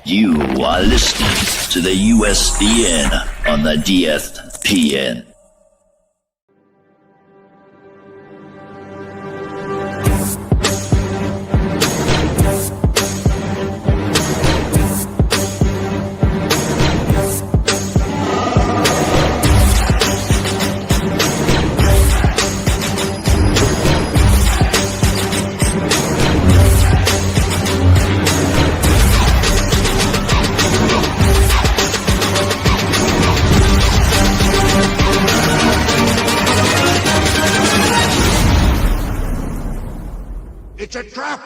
You are listening to the USDN on the DSPN. It's a trap!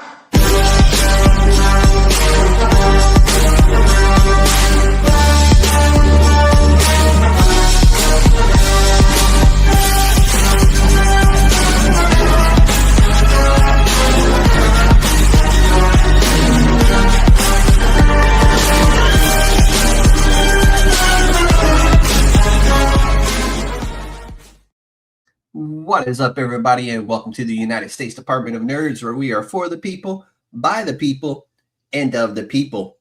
What is up, everybody, and welcome to the United States Department of Nerds, where we are for the people, by the people, and of the people.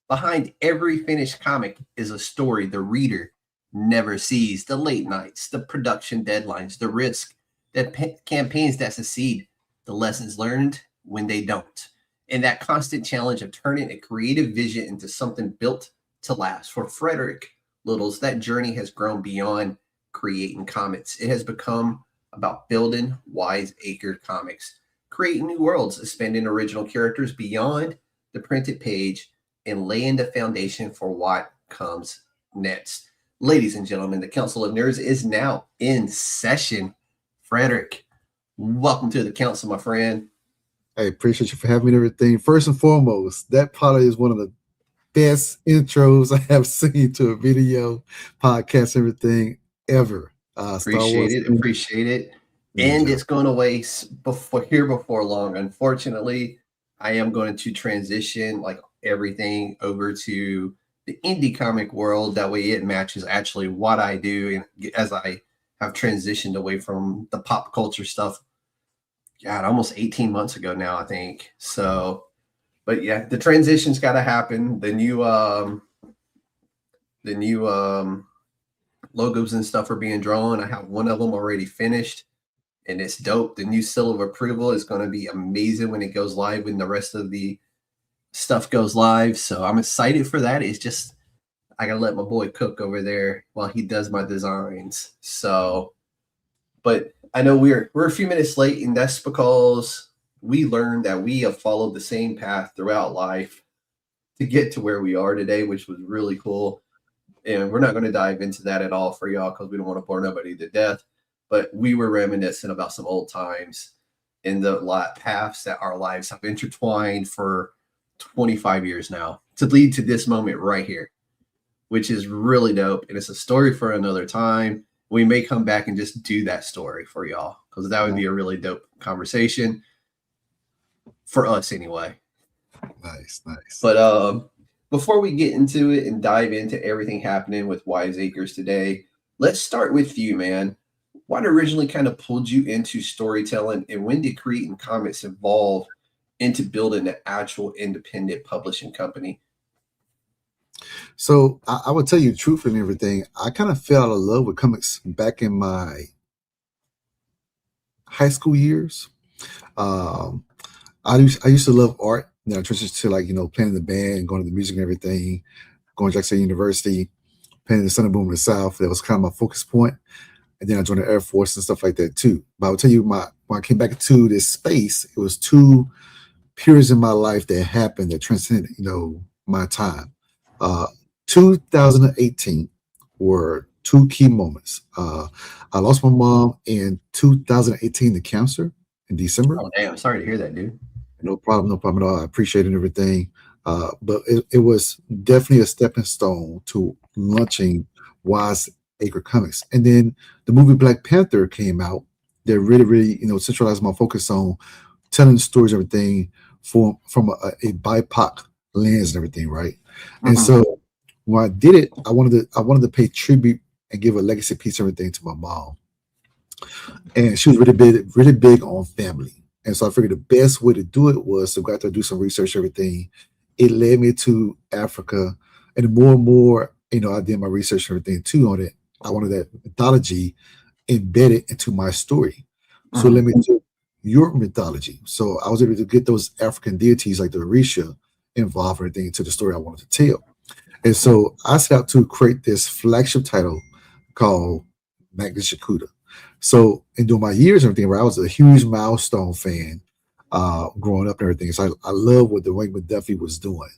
Behind every finished comic is a story the reader never sees. The late nights, the production deadlines, the risk, the campaigns that succeed, the lessons learned when they don't, and that constant challenge of turning a creative vision into something built to last. For Frederick Littles, that journey has grown beyond creating comics. It has become about building Wise Acre Comics, creating new worlds, expanding original characters beyond the printed page, and laying the foundation for what comes next. Ladies and gentlemen, the Council of Nerds is now in session. Frederick, welcome to the council, my friend. I appreciate you for having me and everything. First and foremost, that probably is one of the best intros I have seen to a video, podcast, everything ever. Appreciate it. And it's going away before long. Unfortunately, I am going to transition like everything over to the indie comic world. That way it matches actually what I do. And as I have transitioned away from the pop culture stuff, God, almost 18 months ago now, I think. So, but yeah, the transition's got to happen. The new logos and stuff are being drawn. I have one of them already finished, and it's dope. The new seal of approval is going to be amazing when it goes live, when the rest of the stuff goes live. So I'm excited for that. It's just, I got to let my boy cook over there while he does my designs. So, but I know we're a few minutes late, and that's because we learned that we have followed the same path throughout life to get to where we are today, which was really cool. And we're not going to dive into that at all for y'all because we don't want to bore nobody to death. But we were reminiscing about some old times in the paths that our lives have intertwined for 25 years now to lead to this moment right here, which is really dope. And it's a story for another time. We may come back and just do that story for y'all because that would be a really dope conversation for us anyway. Nice. But before we get into it and dive into everything happening with Wise Acres today, let's start with you, man. What originally kind of pulled you into storytelling, and when did creating comics evolve into building an actual independent publishing company? So I will tell you the truth and everything. I kind of fell out of love with comics back in my high school years. I used to love art. I transitioned to playing in the band, going to the music and everything, going to Jackson University, playing in the Sentinel Boom in the South. That was kind of my focus point. And then I joined the Air Force and stuff like that too. But I'll tell you, when I came back into this space, it was two periods in my life that happened that transcended, my time. 2018 were two key moments. I lost my mom in 2018 to cancer in December. Oh, damn. Sorry to hear that, dude. No problem at all. I appreciate it and everything. But it was definitely a stepping stone to launching Wise Acre Comics. And then the movie Black Panther came out that really, centralized my focus on telling stories and everything from a BIPOC lens and everything, right? Uh-huh. And so when I did it, I wanted to pay tribute and give a legacy piece and everything to my mom. And she was really big on family. And so I figured the best way to do it was to go out there and do some research, everything, it led me to Africa, and the more, I did my research and everything too on it. I wanted that mythology embedded into my story. So let me do your mythology. So I was able to get those African deities like the Orisha involved and everything into the story I wanted to tell. And so I set out to create this flagship title called Magnus Jakuta. So in doing my years and everything, where I was a huge Milestone fan growing up and everything. So I love what Dwayne McDuffie was doing.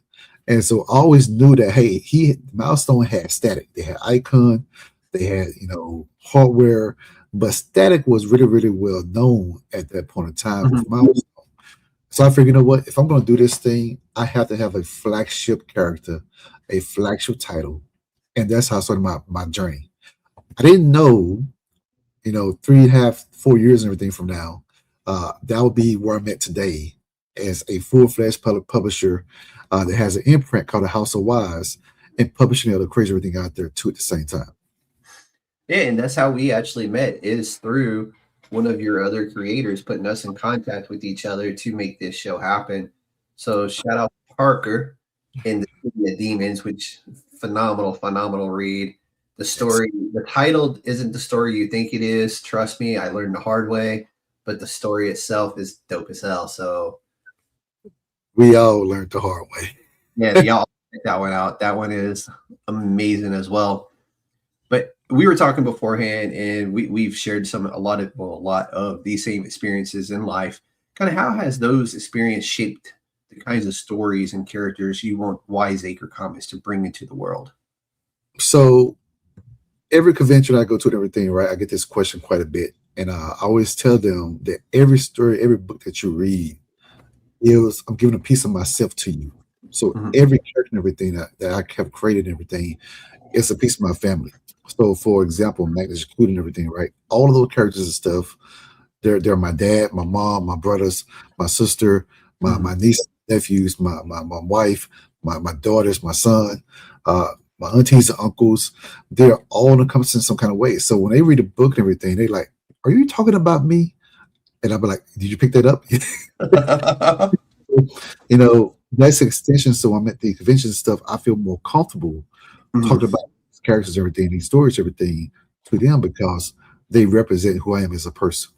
And so I always knew that, hey, Milestone had static. They had Icon, they had, hardware, but static was really, really well known at that point in time with Milestone. So I figured, what, if I'm going to do this thing, I have to have a flagship character, a flagship title. And that's how I started my journey. I didn't know, 3.5, 4 years and everything from now, that would be where I'm at today as a full-fledged publisher that has an imprint called the House of Wise and publishing other crazy everything out there too at the same time. Yeah, and that's how we actually met, is through one of your other creators putting us in contact with each other to make this show happen. So shout out to Parker in the City of Demons, which phenomenal read. The story, the title isn't the story you think it is. Trust me, I learned the hard way, but the story itself is dope as hell. So we all learned the hard way. Yeah, y'all check that one out. That one is amazing as well. But we were talking beforehand, and we've shared a lot of these same experiences in life. Kind of how has those experiences shaped the kinds of stories and characters you want Wise Acre Comics to bring into the world? So every convention I go to and everything, right, I get this question quite a bit. And I always tell them that every story, every book that you read I'm giving a piece of myself to you. So every character and everything that I have created and everything, it's a piece of my family. So for example, Magnus and everything, right? All of those characters and stuff, they're my dad, my mom, my brothers, my sister, my niece, nephews, my wife, my daughters, my son, my aunties and uncles. They're all encompassed in some kind of way. So when they read a book and everything, they're like, "Are you talking about me?" And I'll be like, "Did you pick that up?" That's an extension. So I'm at the convention and stuff, I feel more comfortable talking about these characters, everything, these stories, everything to them because they represent who I am as a person.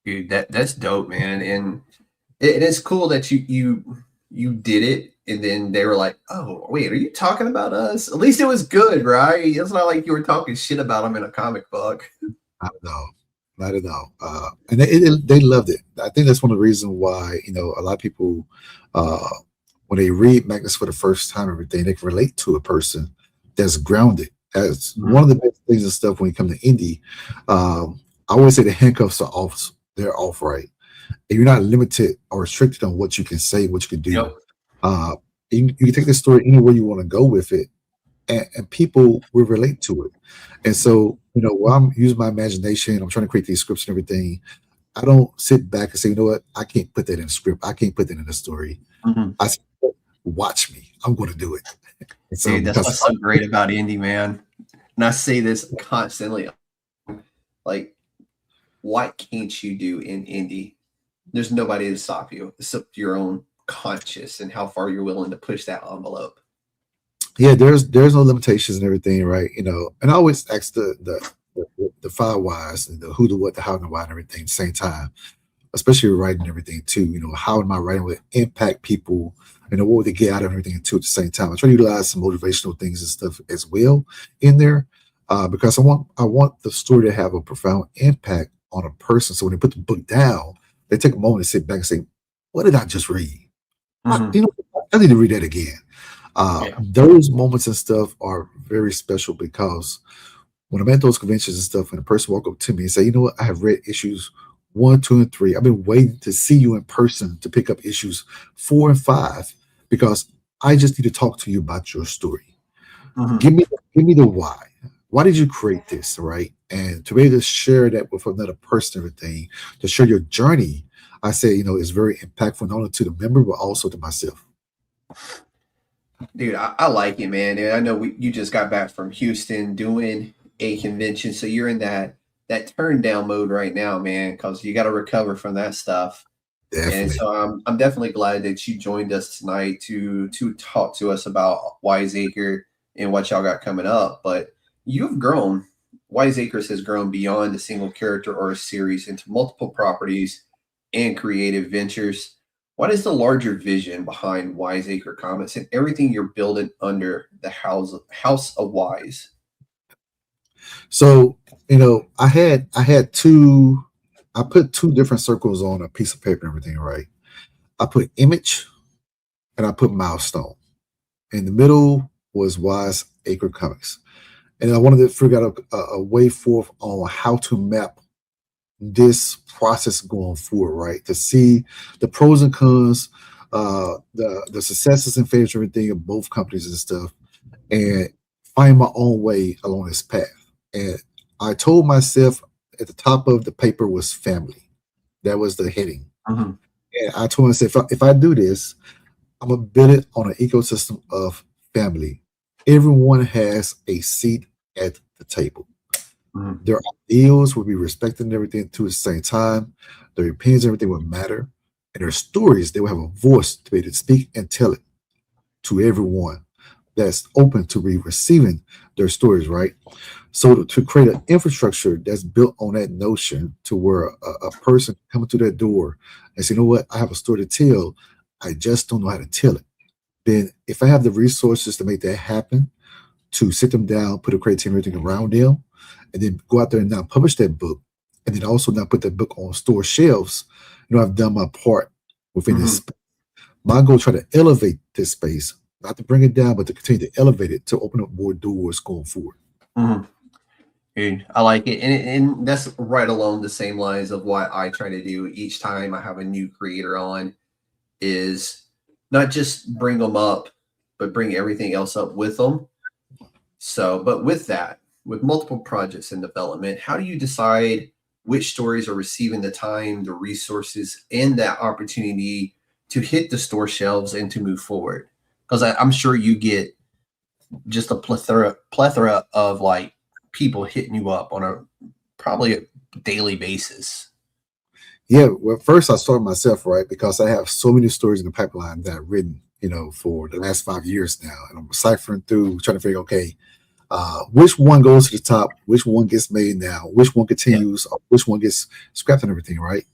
Dude, that's dope, man. And it's cool that you did it, and then they were like, "Oh, wait, are you talking about us?" At least it was good, right? It's not like you were talking shit about them in a comic book. I don't know. Not at all. And they loved it. I think that's one of the reasons why, a lot of people, when they read Magnus for the first time, everything, they can relate to a person that's grounded. As one of the best things and stuff when you come to indie, I always say the handcuffs are off. They're off, right? And you're not limited or restricted on what you can say, what you can do. Yep. You can take the story anywhere you want to go with it, and people will relate to it. And so, while I'm using my imagination, I'm trying to create these scripts and everything, I don't sit back and say, what, I can't put that in a script. I can't put that in a story. I say, watch me. I'm going to do it. So, dude, that's what's so great about indie, man. And I say this constantly. Like, what can't you do in indie? There's nobody to stop you except your own conscience and how far you're willing to push that envelope. Yeah, there's no limitations and everything, right? And I always ask the 5 whys, the who, the what, the how, and the why, and everything at the same time, especially writing everything too. How am I writing will impact people, what would they get out of everything too at the same time? I try to utilize some motivational things and stuff as well in there, because I want the story to have a profound impact on a person. So when they put the book down, they take a moment to sit back and say, "What did I just read? I need to read that again." Those moments and stuff are very special because when I'm at those conventions and stuff, and a person walk up to me and say, "You know what? I have read issues 1, 2, and 3. I've been waiting to see you in person to pick up issues 4 and 5 because I just need to talk to you about your story. Give me the why. Why did you create this, right? And to be able to share that with another person, everything, to share your journey, I say, is very impactful not only to the member but also to myself." Dude, I like it, man. And I know you just got back from Houston doing a convention, so you're in that turn down mode right now, man, because you got to recover from that stuff. And Definitely. so I'm definitely glad that you joined us tonight to talk to us about Wise Acre and what y'all got coming up. But you've grown. Wise Acres has grown beyond a single character or a series into multiple properties and creative ventures. What is the larger vision behind Wise Acre Comics and everything you're building under the House of Wise? So, I put two different circles on a piece of paper and everything, right? I put image and I put milestone. In the middle was Wise Acre Comics. And I wanted to figure out a way forth on how to map this process going forward, right? To see the pros and cons, the successes and failures, everything of both companies and stuff, and find my own way along this path. And I told myself at the top of the paper was family. That was the heading. Mm-hmm. And I told myself, if I do this, I'm gonna build it on an ecosystem of family. Everyone has a seat at the table. Mm-hmm. Their ideals will be respected and everything to the same time. Their opinions, everything will matter. And their stories, they will have a voice to be able to speak and tell it to everyone that's open to receiving their stories, right? So to create an infrastructure that's built on that notion to where a person coming through that door and say, you know what, I have a story to tell, I just don't know how to tell it. Then if I have the resources to make that happen, to sit them down, put a creative team, everything around them, and then go out there and now publish that book, and then also now put that book on store shelves, I've done my part within this space. My goal is try to elevate this space, not to bring it down, but to continue to elevate it, to open up more doors going forward. Mm-hmm. Dude, I like it. And that's right along the same lines of what I try to do each time I have a new creator on, is not just bring them up, but bring everything else up with them. So, but with that, with multiple projects in development, how do you decide which stories are receiving the time, the resources, and that opportunity to hit the store shelves and to move forward? Because I'm sure you get just a plethora of like people hitting you up on probably a daily basis. Yeah, well, first I started myself, right? Because I have so many stories in the pipeline that I've written, for the last 5 years now. And I'm ciphering through, trying to figure, okay, which one goes to the top, which one gets made now, which one continues, or which one gets scrapped and everything, right?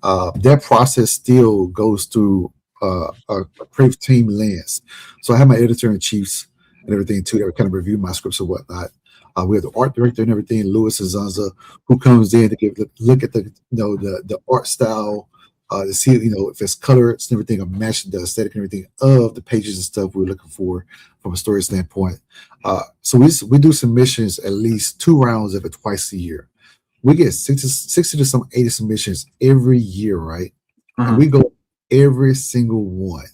That process still goes through a creative team lens. So I have my editor-in-chiefs and everything too that kind of review my scripts and whatnot. We have the art director and everything, Louis Azanza, who comes in to look at the art style, to see if it's colors and everything, or matching the aesthetic and everything of the pages and stuff we're looking for from a story standpoint. So we do submissions at least 2 rounds of it twice a year. We get 60 to some 80 submissions every year, right? And we go every single one.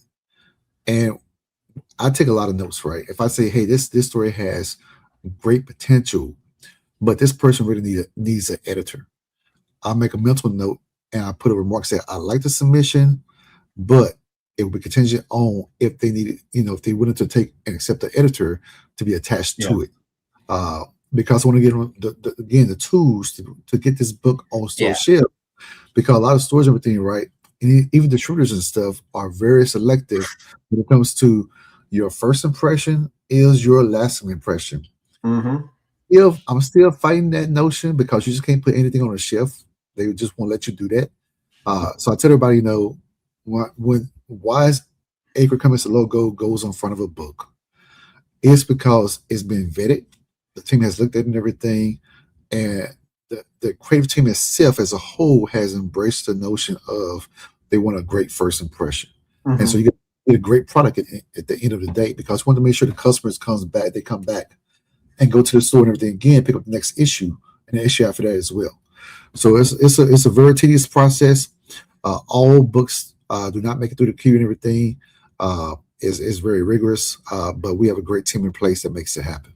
And I take a lot of notes, right? If I say, hey, this story has great potential, but this person really needs an editor, I'll make a mental note and I put a remark saying, I like the submission, but it will be contingent on if they need it, if they're willing to take and accept the editor to be attached to it. Because I want to get them the tools to get this book on store shelf, because a lot of stores and everything, right? And even distributors and stuff are very selective when it comes to your first impression is your lasting impression. If I'm still fighting that notion, because you just can't put anything on a shelf, they just won't let you do that. So I tell everybody, when Wise Acre Comics logo goes on front of a book, it's because it's been vetted. The team has looked at it and everything, and the creative team itself as a whole has embraced the notion of they want a great first impression. And so you get a great product at the end of the day, because we want to make sure the customers they come back and go to the store and everything again, pick up the next issue and the issue after that as well. So it's a very tedious process. All books do not make it through the queue and everything. Is very rigorous, but we have a great team in place that makes it happen.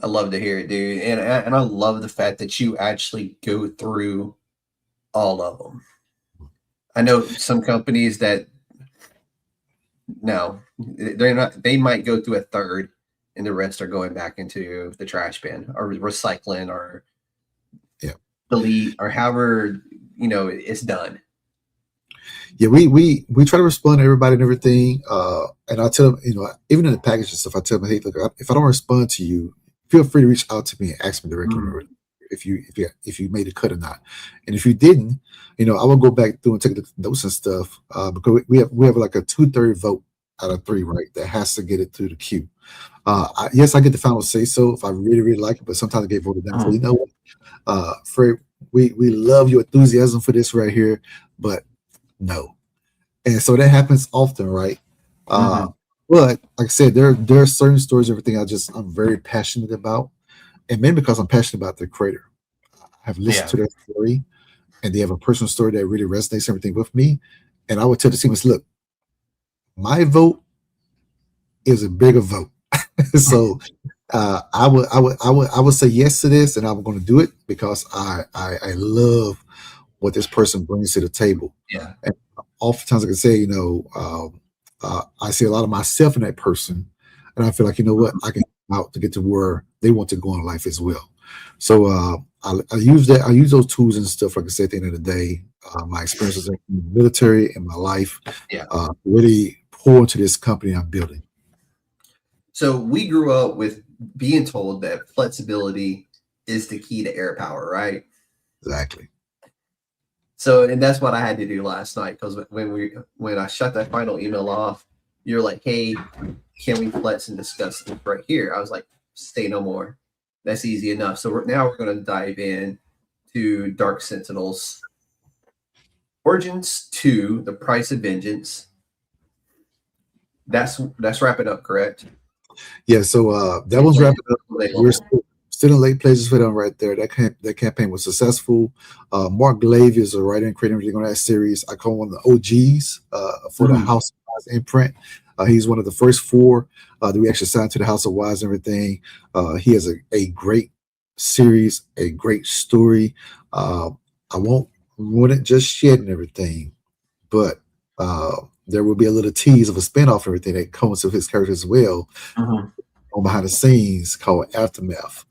I love to hear it, dude. And I love the fact that you actually go through all of them. I know some companies that they're not, they might go through a third and the rest are going back into the trash bin or recycling or delete or however, it's done. Yeah, we try to respond to everybody and everything. And I tell them, even in the package and stuff, I tell them, hey, look, if I don't respond to you, feel free to reach out to me and ask me directly if you made a cut or not. And if you didn't, I will go back through and take the notes and stuff, because we have like a 2/3 vote out of 3, right? That has to get it through the queue. Yes, I get the final say so if I really, really like it, but sometimes I get voted down. So you know what, Fred, we love your enthusiasm for this right here, but no. And so that happens often, right? But like I said, there are certain stories, everything I'm very passionate about, and maybe because I'm passionate about the creator. I have listened to their story, and they have a personal story that really resonates everything with me. And I would tell the team, look, my vote is a bigger vote. So I would say yes to this, and I'm going to do it because I love what this person brings to the table. Yeah. And oftentimes I can say, I see a lot of myself in that person, and I feel like, what, I can out to get to where they want to go in life as well. So I use that. I use those tools and stuff. Like I said, at the end of the day, my experiences in the military and my life really pour into this company I'm building. So we grew up with being told that flexibility is the key to air power, right? Exactly. So, and that's what I had to do last night, because when I shut that final email off, you're like, hey, can we flex and discuss this right here? I was like, say no more. That's easy enough. So now we're going to dive in to Dark Sentinels, Origins 2, The Price of Vengeance. That's wrapping up, correct? Yeah, so that one's wrapping up. We're still in late places for them right there. That campaign was successful. Mark Glaive is a writer and creator on that series. I call him one of the OGs for the House of Wise imprint. He's one of the first 4 that we actually signed to the House of Wise and everything. He has a great series, a great story. I won't ruin it just yet and everything, but there will be a little tease of a spinoff and everything that comes with his character as well. On behind the scenes called Aftermath.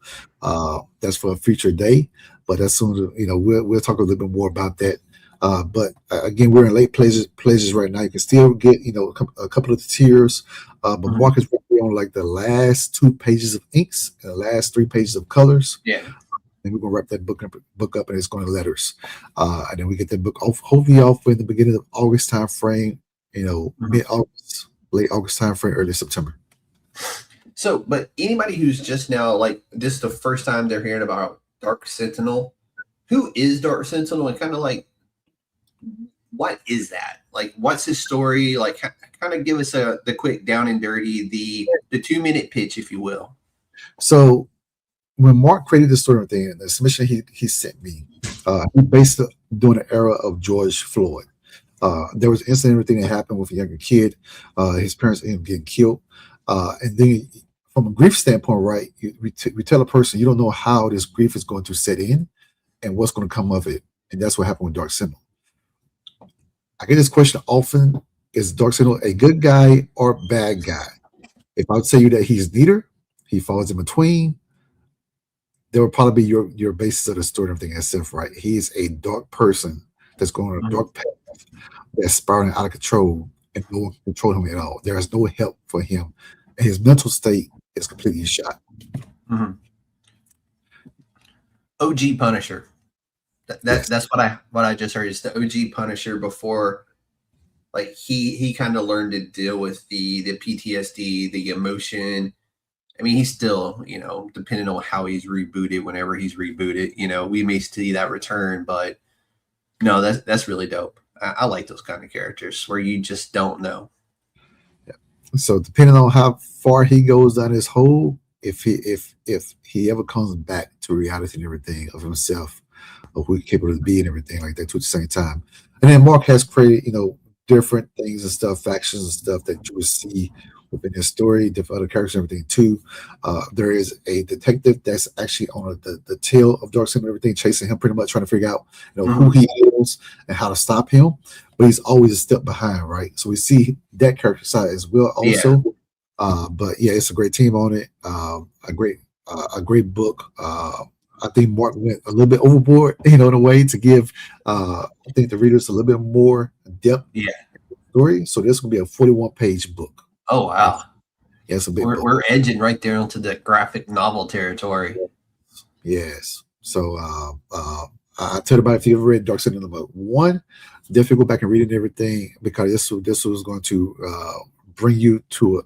That's for a future day, but as soon as we'll talk a little bit more about that. But again, we're in late places right now. You can still get a couple of the tiers, but Mark is on like the last 2 pages of inks and the last 3 pages of colors. Yeah. And we're gonna wrap that book up, and it's going to letters. And then we get that book hopefully off in the beginning of August time frame. Mid-August, late August time frame, early September. So, but anybody who's just now, like, this is the first time they're hearing about Dark Sentinel, who is Dark Sentinel, and kind of like, what is that? Like, what's his story? Like, kind of give us the quick down and dirty, the 2-minute pitch, if you will. So, when Mark created the story thing, the submission he sent me, he based it during the era of George Floyd. There was an incident, everything that happened with a younger kid. His parents ended up getting killed. And then from a grief standpoint, right, we tell a person, you don't know how this grief is going to set in and what's going to come of it. And that's what happened with Dark Sentinel. I get this question often, is Dark Sentinel a good guy or bad guy? If I would say you that he's neither, he falls in between, there will probably be your basis of the story and everything itself, right? He's a dark person that's going on a dark path that's spiraling out of control, and no one can control him at all. There is no help for him. And his mental state is completely shot. OG Punisher. That's what I just heard. It's the OG Punisher before, like, he kind of learned to deal with the PTSD, the emotion. I mean, he's still, depending on how he's rebooted, whenever he's rebooted, we may see that return, but no, that's really dope. I like those kind of characters where you just don't know. Yeah. So depending on how far he goes down his hole, if he ever comes back to reality and everything of himself, of who he's capable of being and everything like that too at the same time. And then Mark has created, different things and stuff, factions and stuff that you will see within his story, different other characters and everything too. There is a detective that's actually on the tail of Dark Sentinel and everything, chasing him, pretty much trying to figure out who he is and how to stop him. But he's always a step behind, right? So we see that character side as well also. Yeah. But yeah, it's a great team on it. A great book. I think Mark went a little bit overboard, in a way to give I think the readers a little bit more depth Yeah. story. So this will be a 41-page book. Oh wow. Yeah, it's a big book. We're edging right there into the graphic novel territory. Yes. So I tell everybody, if you ever read Dark Side number 1, definitely go back and read it and everything, because this was going to bring you to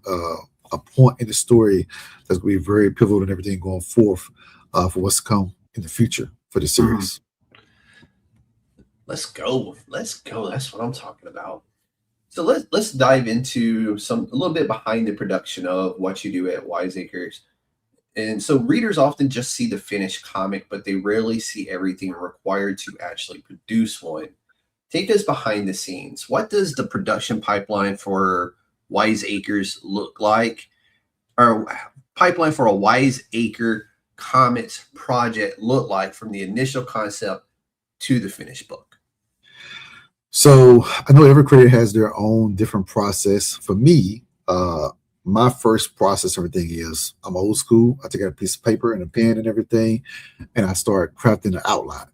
a point in the story that's going to be very pivotal and everything going forth for what's to come in the future for the series. Let's go. That's what I'm talking about. So let's dive into a little bit behind the production of what you do at Wise Acres. And so readers often just see the finished comic, but they rarely see everything required to actually produce one. Take us behind the scenes. What does the production pipeline for Wise Acres look like? Or pipeline for a Wise Acre Comics project look like from the initial concept to the finished book? So I know every creator has their own different process. For me, my first process, everything is I'm old school. I take out a piece of paper and a pen and everything, and I start crafting the outline.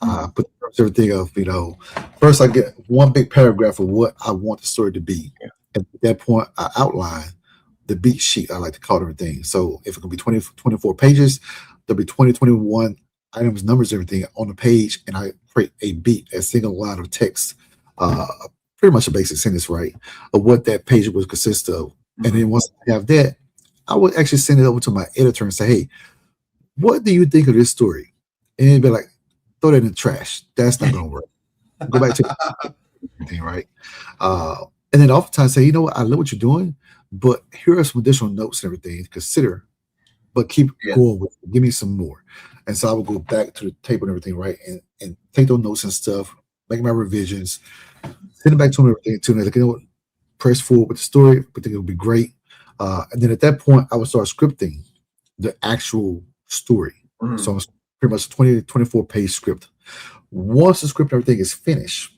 I put everything of, first I get one big paragraph of what I want the story to be. Yeah. And at that point, I outline the beat sheet, I like to call everything. So if it can be 24 pages, there'll be 21 items, numbers, everything on the page, and I create a beat, a single line of text, pretty much a basic sentence, right, of what that page would consist of. And then once I have that, I would actually send it over to my editor and say, hey, what do you think of this story? And he'd be like, throw that in the trash. That's not going to work. Go back to the thing, right? And then oftentimes say, you know what, I love what you're doing, but here are some additional notes and everything to consider, but keep going with it. Give me some more. And so I would go back to the table and everything, right? And take those notes and stuff, make my revisions, send it back to them, everything, like, you know what, press forward with the story, I think it would be great. And then at that point, I would start scripting the actual story. So it's pretty much a 24-page script. Once the script and everything is finished,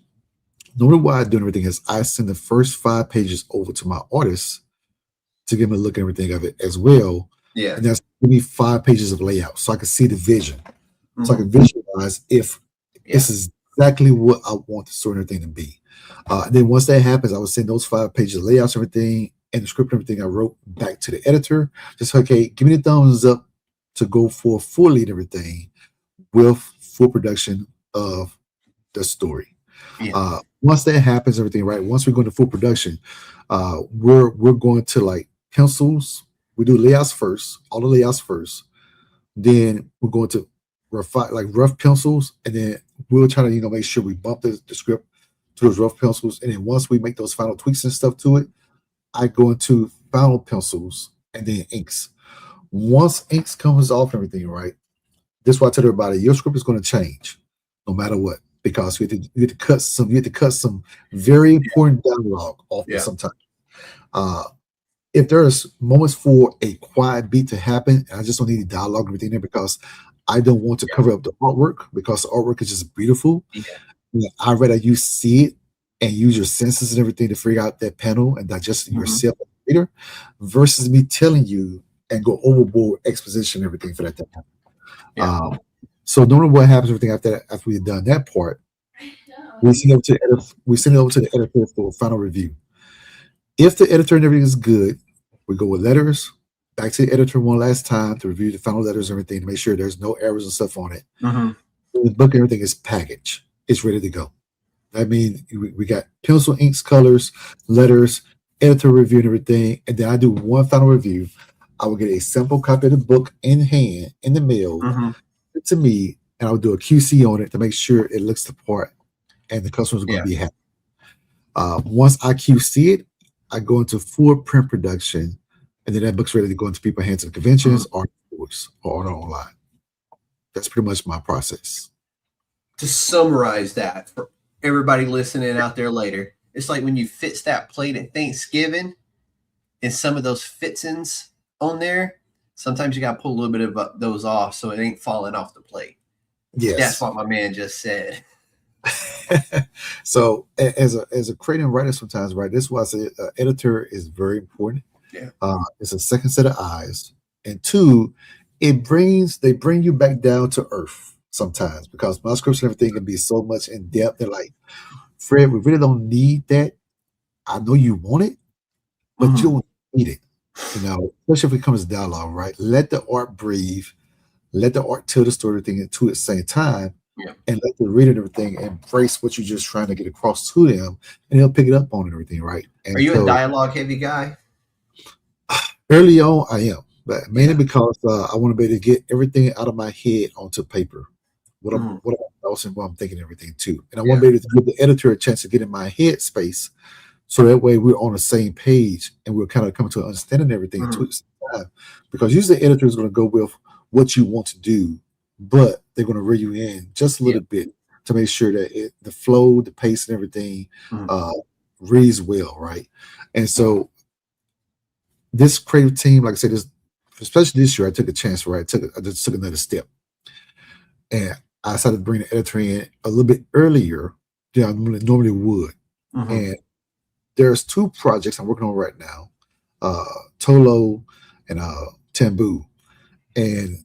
normally what I do and everything is I send the first 5 pages over to my artist to give them a look at everything of it as well. Yeah. And that's give me 5 pages of layout so I can see the vision. So I can visualize if this is exactly what I want the story and everything to be. Then once that happens, I would send those 5 pages of layouts, everything, and the script and everything I wrote back to the editor. Just, okay, give me the thumbs up to go for fully and everything with full production of the story. Yeah. Once that happens, everything, right, once we go into full production, we're going to like pencils. We do layouts first, all the layouts first. Then we're going to refine like rough pencils, and then we'll try to make sure we bump the script to those rough pencils. And then once we make those final tweaks and stuff to it, I go into final pencils and then inks. Once inks comes off and everything, right, this is why I tell everybody your script is going to change no matter what, because you have to cut some very important dialogue off sometimes. If there's moments for a quiet beat to happen, and I just don't need dialogue and everything there because I don't want to cover up the artwork, because the artwork is just beautiful. I'd rather you see it and use your senses and everything to figure out that panel and digest it yourself as a reader, versus me telling you and go overboard exposition and everything for that to happen. So normally what happens everything after we've done that part, we send it over to the editor for a final review. If the editor and everything is good, we go with letters, back to the editor one last time to review the final letters and everything to make sure there's no errors and stuff on it. The book and everything is packaged. It's ready to go. I mean, we got pencil, inks, colors, letters, editor review and everything. And then I do one final review. I will get a simple copy of the book in hand, in the mail, to me, and I will do a QC on it to make sure it looks the part and the customers are going to be happy. Once I QC it, I go into full print production, and then that book's ready to go into people's hands at conventions or online. That's pretty much my process. To summarize that for everybody listening out there later, it's like when you fix that plate at Thanksgiving and some of those fixins on there, sometimes you got to pull a little bit of those off so it ain't falling off the plate. Yes. That's what my man just said. So as a creative writer sometimes, right, this is why I say editor is very important. It's a second set of eyes. And 2, they bring you back down to earth sometimes because my scripts and everything can be so much in depth. They're like, Fred, we really don't need that. I know you want it, but you don't need it. Especially if it comes to dialogue, right? Let the art breathe, let the art tell the story thing to at the same time, and let the reader and everything embrace what you're just trying to get across to them, and they'll pick it up on it and everything, right? And are you a dialogue heavy guy? Early on, I am, but mainly because I want to be able to get everything out of my head onto paper. What I'm thinking, everything too, and I want to be able to give the editor a chance to get in my head space, so that way we're on the same page and we're kind of coming to an understanding of everything too at the same time. Because usually the editor is going to go with what you want to do, but they're going to reel you in just a little bit to make sure that the flow, the pace, and everything reads well, right? And so this creative team, like I said, especially this year, I took a chance, right? I just took another step, and I decided to bring the editor in a little bit earlier than I normally would. And there's 2 projects I'm working on right now, Tolo and Tambu. And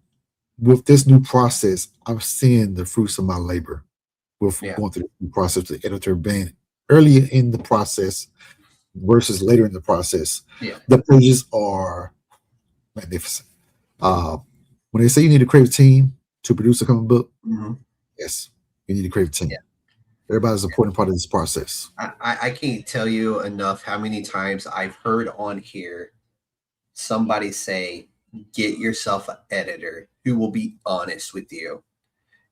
with this new process, I'm seeing the fruits of my labor with going through the process, the editor being earlier in the process versus later in the process. The pages are magnificent. When they say you need a creative team to produce a comic book, yes, you need a creative team. Everybody's an important part of this process. I can't tell you enough how many times I've heard on here somebody say, get yourself an editor who will be honest with you.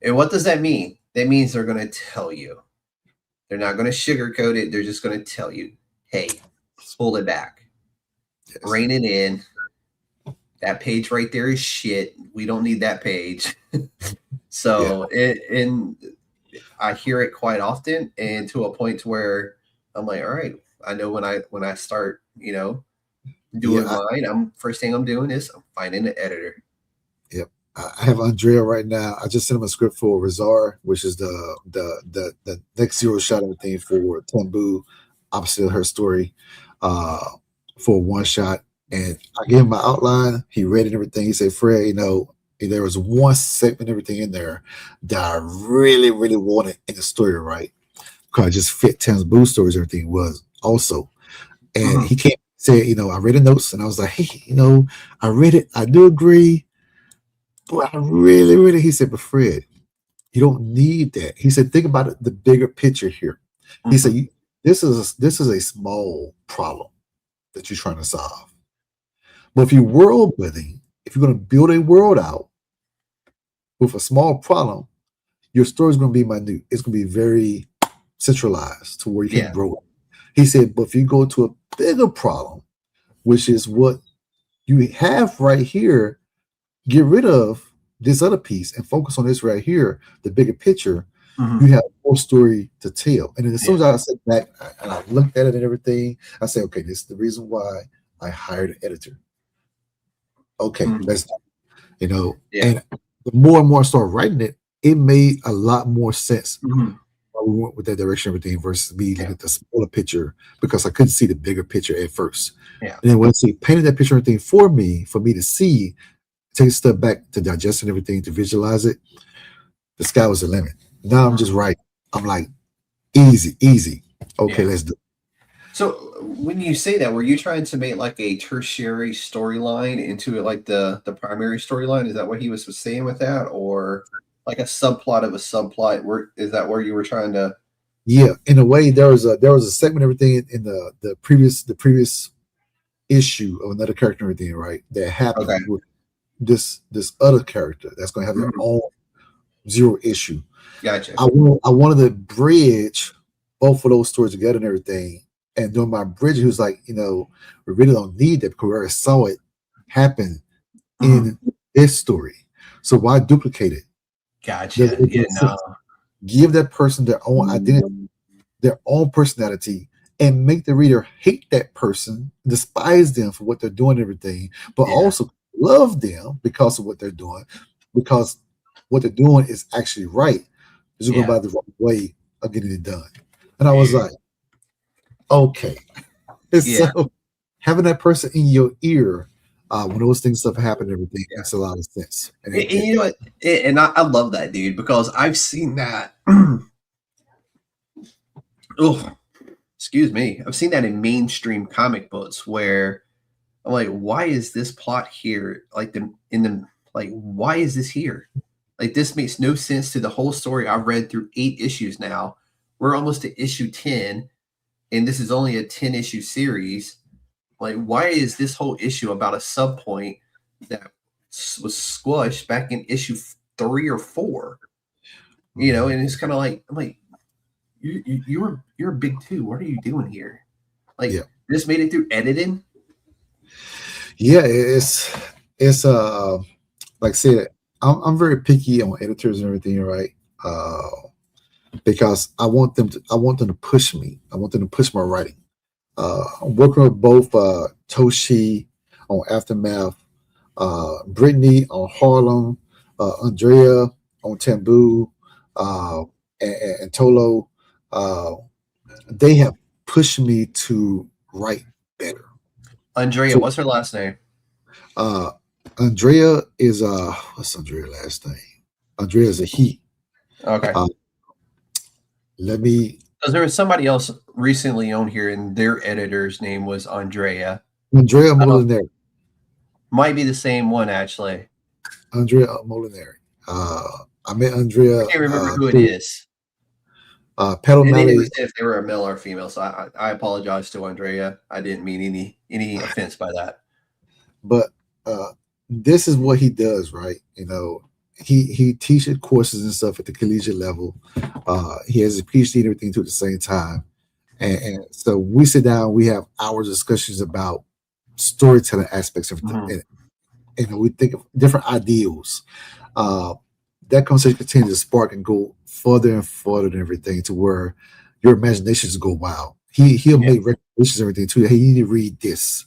And what does that mean? That means they're going to tell you. They're not going to sugarcoat it. They're just going to tell you, hey, pull it back. Rein it in. That page right there is shit. We don't need that page. So I hear it quite often, and to a point where I'm like, all right, I know when I start, doing mine, first thing I'm doing is I'm finding an editor. Yep. I have Andrea right now. I just sent him a script for Rizar, which is the next zero shot everything for Tambu, opposite of her story, for one shot. And I gave him my outline. He read it and everything. He said, Fred, there was one segment and everything in there that I really, really wanted in the story, right? Because it just fit Tambu's stories, everything was also. And he came and said, I read the notes and I was like, hey, I read it. I do agree. But I really, really, he said, but Fred, you don't need that. He said, think about it, the bigger picture here. He said, this is a small problem that you're trying to solve. But if you're world building, if you're going to build a world out with a small problem, your story is going to be minute. It's going to be very centralized to where you can grow it. He said, but if you go to a bigger problem, which is what you have right here, get rid of this other piece and focus on this right here, the bigger picture, you have more story to tell. And then as soon as I sat back and I looked at it and everything, I said, okay, this is the reason why I hired an editor. Okay, let's, and the more and more I started writing it, it made a lot more sense. We went with that direction, everything versus me looking at the smaller picture because I couldn't see the bigger picture at first. And then once he painted that picture, everything for me to see, take a step back to digest and everything, to visualize it, the sky was the limit. Now I'm just writing. I'm like, easy. Okay, let's do it. So when you say that, were you trying to make like a tertiary storyline into like the primary storyline? Is that what he was saying with that, or like a subplot of a subplot? Is that where you were trying to? Yeah, in a way, there was a segment, everything in the previous issue of another character, and everything, right? That happened with this other character that's going to have their own zero issue. Gotcha. I wanted to bridge both of those stories together and everything. And during my bridge, he was like, we really don't need that because we already saw it happen in this story. So why duplicate it? Gotcha. Give that person their own identity, their own personality, and make the reader hate that person, despise them for what they're doing and everything, but also love them because of what they're doing, because what they're doing is actually right. It's going by the right way of getting it done. And I was like, okay. And so having that person in your ear When those things stuff happen, everything Yeah. makes a lot of sense. And you know what? And I love that, dude, because I've seen that. Oh, excuse me. I've seen that in mainstream comic books where I'm like, why is this plot here? Like why is this here? Like, this makes no sense to the whole story. I've read through 8 issues now. We're almost to issue 10, and this is only a 10-issue series. Like, why is this whole issue about a sub point that was squashed back in issue 3 or 4? You know, and it's kind of like, I'm like, you're a big 2. What are you doing here? Like, this made it through editing. Yeah, it's like I said, I'm very picky on editors and everything, right? Because I want them to push me. I want them to push my writing. I'm working with both Toshi on Aftermath, Brittany on Harlem, Andrea on Taboo, and Tolo. They have pushed me to write better. Andrea, what's her last name? Andrea is what's Andrea's last name? Andrea is a he. Okay. Let me. Because there was somebody else recently on here, and their editor's name was Andrea. Andrea Molinari. Might be the same one, actually. Andrea Molinari. I met Andrea. I can't remember who it is. Pedal Malley. If they were a male or female, so I apologize to Andrea. I didn't mean any offense by that. But this is what he does, right? You know, he teaches courses and stuff at the collegiate level. He has a PhD and everything too at the same time. And so we sit down, we have hours of discussions about storytelling aspects of everything. And we think of different ideals. That conversation continues to spark and go further and further and everything to where your imaginations go wild. He'll make recommendations and everything too. Hey, you need to read this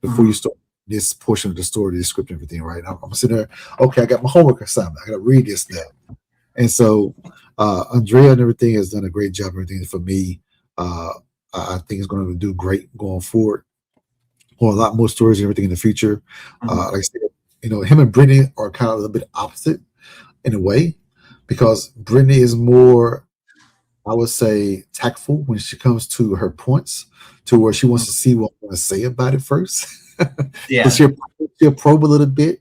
before you start this portion of the story, the script and everything, right? I'm sitting there, okay, I got my homework assignment. I got to read this now. And so Andrea and everything has done a great job and everything for me. I think it's going to do great going forward. Or a lot more stories and everything in the future. Like I said, you know, him and Brittany are kind of a little bit opposite in a way, because Brittany is more, I would say, tactful when she comes to her points, to where she wants to see what I'm going to say about it first. Yeah. she'll probe a little bit,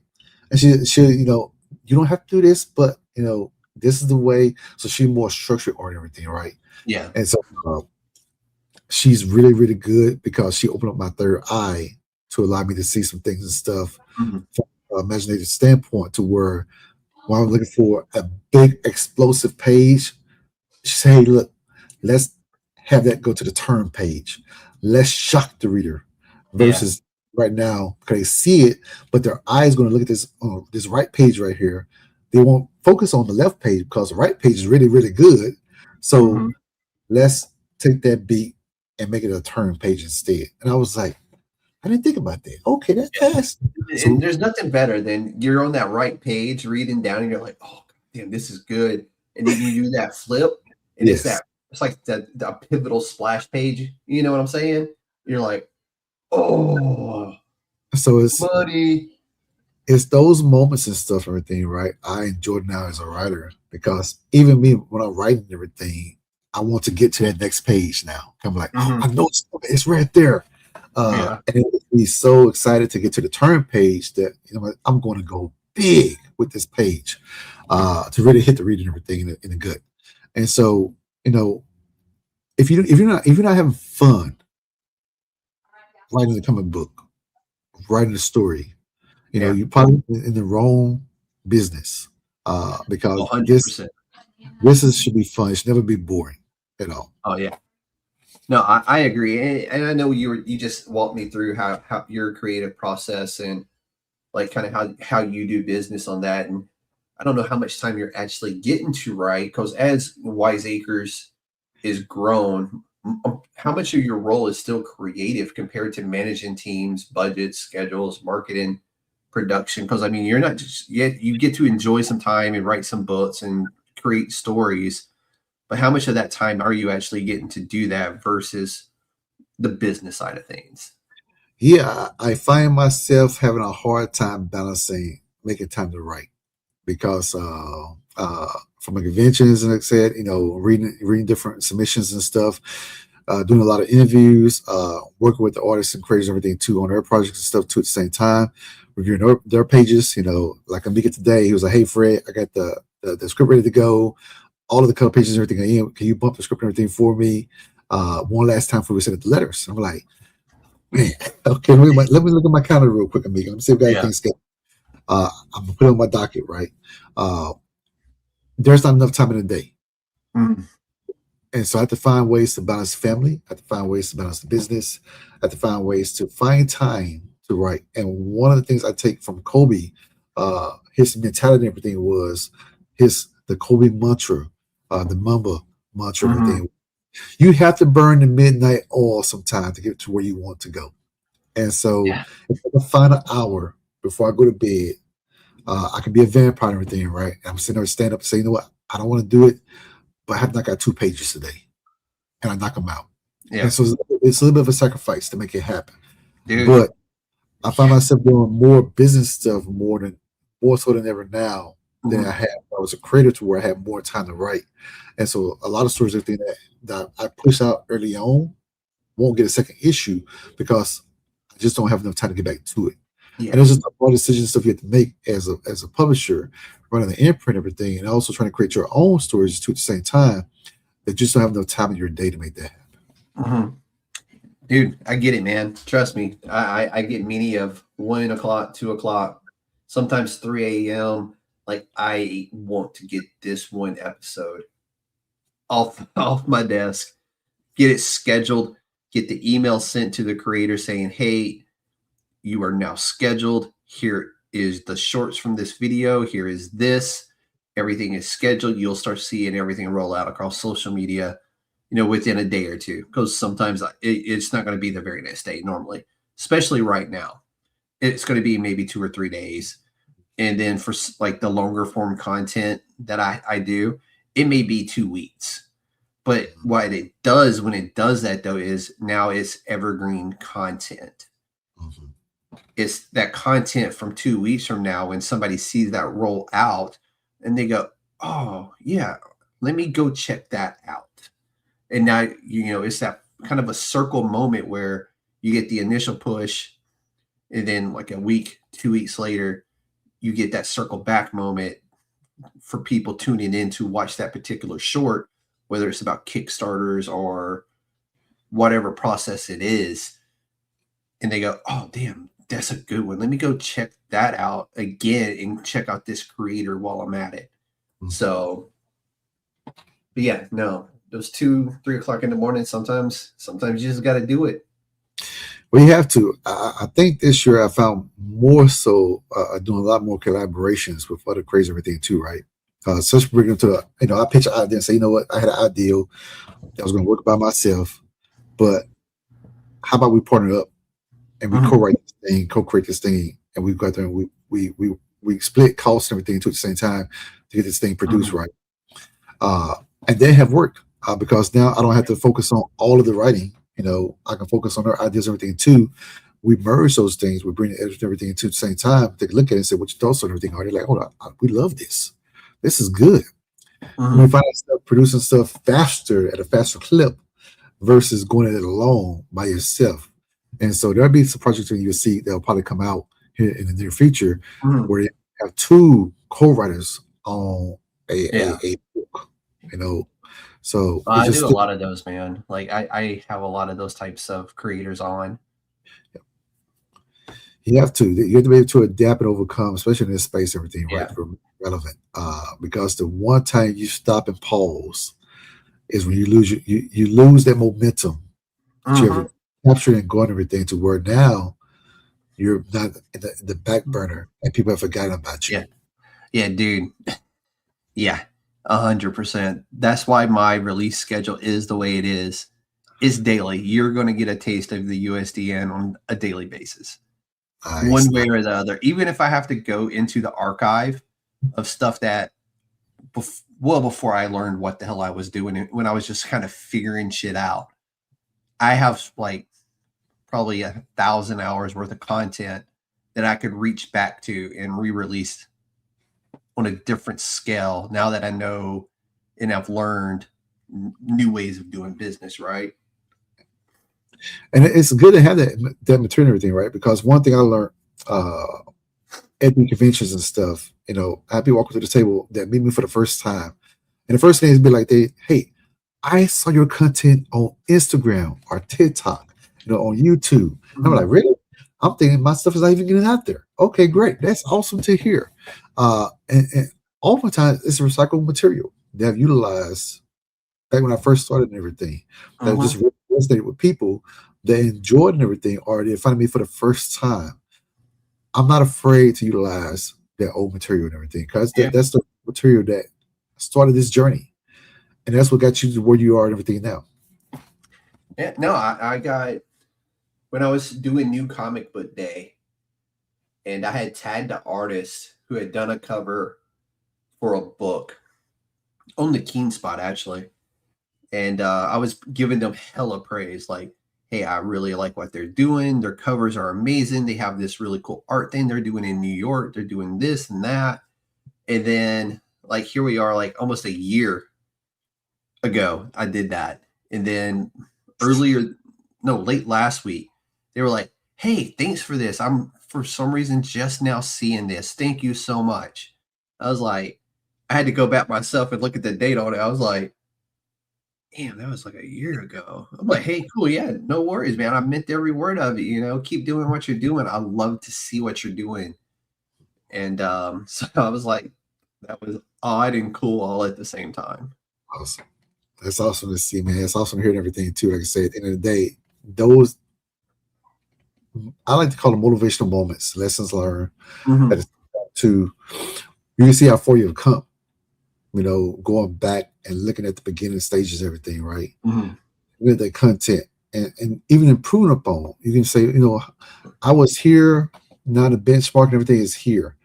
and she'll, you know, you don't have to do this, but you know, this is the way. So she's more structured on everything, right? Yeah. And so she's really, really good because she opened up my third eye to allow me to see some things and stuff from an imaginative standpoint, to where when I'm looking for a big explosive page, she said, hey, look, let's have that go to the turn page. Let's shock the reader versus right now, because they see it, but their eye is going to look at this right page right here. They won't focus on the left page because the right page is really, really good. So let's take that beat and make it a turn page instead. And I was like, I didn't think about that. Okay, that's fast. And there's nothing better than you're on that right page reading down and you're like, oh, damn, this is good. And then you do that flip, and it's like the pivotal splash page. You know what I'm saying? You're like, oh, so it's buddy. It's those moments and stuff, everything, right? I enjoy now as a writer, because even me, when I'm writing everything, I want to get to that next page now. I'm like, oh, I know it's right there. And it would be so excited to get to the turn page that, you know, I'm going to go big with this page to really hit the reader and everything in the gut. And so, you know, if you're not having fun writing the comic book, writing a story, you know, you're probably in the wrong business, because 100%. this should be fun. It should never be boring at all. Oh yeah. No, I agree, and I know you just walked me through how your creative process and like kind of how you do business on that, and I don't know how much time you're actually getting to write, because as Wise Acres is grown, how much of your role is still creative compared to managing teams, budgets, schedules, marketing, production? Because I mean, you're not just yet, you get to enjoy some time and write some books and create stories. But how much of that time are you actually getting to do that versus the business side of things? Yeah, I find myself having a hard time balancing making time to write because from my conventions and like I said, reading different submissions and stuff, doing a lot of interviews, working with the artists and creators and everything too on their projects and stuff too at the same time, reviewing their pages. Like Amika today, he was like, "Hey Fred, I got the script ready to go, all of the color pages and everything. Can you bump the script and everything for me one last time before we send it the letters?" I'm like, man, okay, let me look at my calendar real quick, Amika. Let me see if I got anything scheduled. I'm gonna put it on my docket, right? There's not enough time in the day. Mm. And so I have to find ways to balance family. I have to find ways to balance the business. I have to find ways to find time to write. And one of the things I take from Kobe, his mentality and everything was the Kobe mantra, the Mamba mantra and everything. You have to burn the midnight oil sometime to get to where you want to go. And so if I can find an hour before I go to bed, I can be a vampire and everything, right? I'm sitting there, stand up and say, you know what? I don't want to do it, but I have not got 2 pages today. And I knock them out. Yeah. And so it's a little bit of a sacrifice to make it happen. Dude. But I find myself doing more business stuff more so than ever now than I had when I was a creator, to where I had more time to write. And so a lot of stories, everything that I push out early on won't get a second issue because I just don't have enough time to get back to it. Yeah. And there's just a lot of decisions stuff you have to make as a publisher, running the imprint, everything, and also trying to create your own stories too at the same time. That you just don't have enough time in your day to make that happen. Dude, I get it, man. Trust me. I get many of 1 o'clock, 2 o'clock, sometimes 3 a.m. Like, I want to get this one episode off my desk, get it scheduled, get the email sent to the creator saying, hey, you are now scheduled. Here is the shorts from this video. Here is this. Everything is scheduled. You'll start seeing everything roll out across social media, within a day or two. Because sometimes it's not going to be the very next day normally, especially right now. It's going to be maybe 2 or 3 days. And then for like the longer form content that I do, it may be 2 weeks. But what it does when it does that, though, is now it's evergreen content. It's that content from 2 weeks from now when somebody sees that roll out and they go, oh, yeah, let me go check that out. And now, it's that kind of a circle moment where you get the initial push, and then like a week, 2 weeks later, you get that circle back moment for people tuning in to watch that particular short, whether it's about Kickstarters or whatever process it is. And they go, oh, damn, that's a good one. Let me go check that out again and check out this creator while I'm at it. So, but yeah, no, those 2, 3 o'clock in the morning, sometimes you just got to do it. Well, you have to. I think this year I found more so doing a lot more collaborations with other creators and everything too, right? Such bring them to, I pitch an idea and say, you know what, I had an idea that was going to work by myself, but how about we partner up and we co-write this thing, co-create this thing, and we go out there and we split costs and everything too at the same time to get this thing produced right. And they have worked because now I don't have to focus on all of the writing. I can focus on their ideas and everything too. We merge those things. We bring the editor and everything into the same time. Take a look at it and say, what your thoughts on everything are? They're like, hold on, we love this. This is good. We find ourselves producing stuff faster at a faster clip versus going at it alone by yourself. And so there'll be some projects that you'll see that'll probably come out here in the near future where you have 2 co-writers on a book, So I do a lot of those, man. Like I have a lot of those types of creators on. You have to be able to adapt and overcome, especially in this space, everything, right? Relevant. Because the one time you stop and pause is when you lose that momentum that you ever captured and going everything to where now you're not in the back burner and people have forgotten about you. Yeah, dude. Yeah. 100%. That's why my release schedule is the way it is. It's daily. You're going to get a taste of the USDN on a daily basis. One way or the other. Even if I have to go into the archive of stuff that before I learned what the hell I was doing, when I was just kind of figuring shit out, I have like probably 1,000 hours worth of content that I could reach back to and re-release on a different scale now that I know and I've learned new ways of doing business, right? And it's good to have that material and everything, right? Because one thing I learned at the conventions and stuff, I'd be walking through the table that meet me for the first time. And the first thing is be like, hey, I saw your content on Instagram or TikTok, on YouTube. And I'm like, really? I'm thinking my stuff is not even getting out there. Okay, great. That's awesome to hear. And oftentimes it's recycled material that I've utilized back when I first started and everything. That just resonated with people that enjoyed and everything, or they find me for the first time. I'm not afraid to utilize that old material and everything, because that's the material that started this journey. And that's what got you to where you are and everything now. Yeah, no, I got, when I was doing New Comic Book Day, and I had tagged the artist who had done a cover for a book on the Keen Spot, actually. And I was giving them hella praise, like, hey, I really like what they're doing. Their covers are amazing. They have this really cool art thing they're doing in New York. They're doing this and that. And then, like, here we are, like, almost a year ago, I did that. And then late last week, they were like, hey, thanks for this. I'm, for some reason, just now seeing this. Thank you so much. I was like, I had to go back myself and look at the date on it. I was like, damn, that was like a year ago. I'm like, hey, cool. Yeah, no worries, man. I meant every word of it. Keep doing what you're doing. I love to see what you're doing. And so I was like, that was odd and cool all at the same time. Awesome. That's awesome to see, man. It's awesome hearing everything too. Like I said, at the end of the day, those, I like to call them motivational moments, lessons learned. To you can see how far you've come, going back and looking at the beginning stages, everything, right? With the content and even improving upon. You can say, I was here, now the benchmark and everything is here.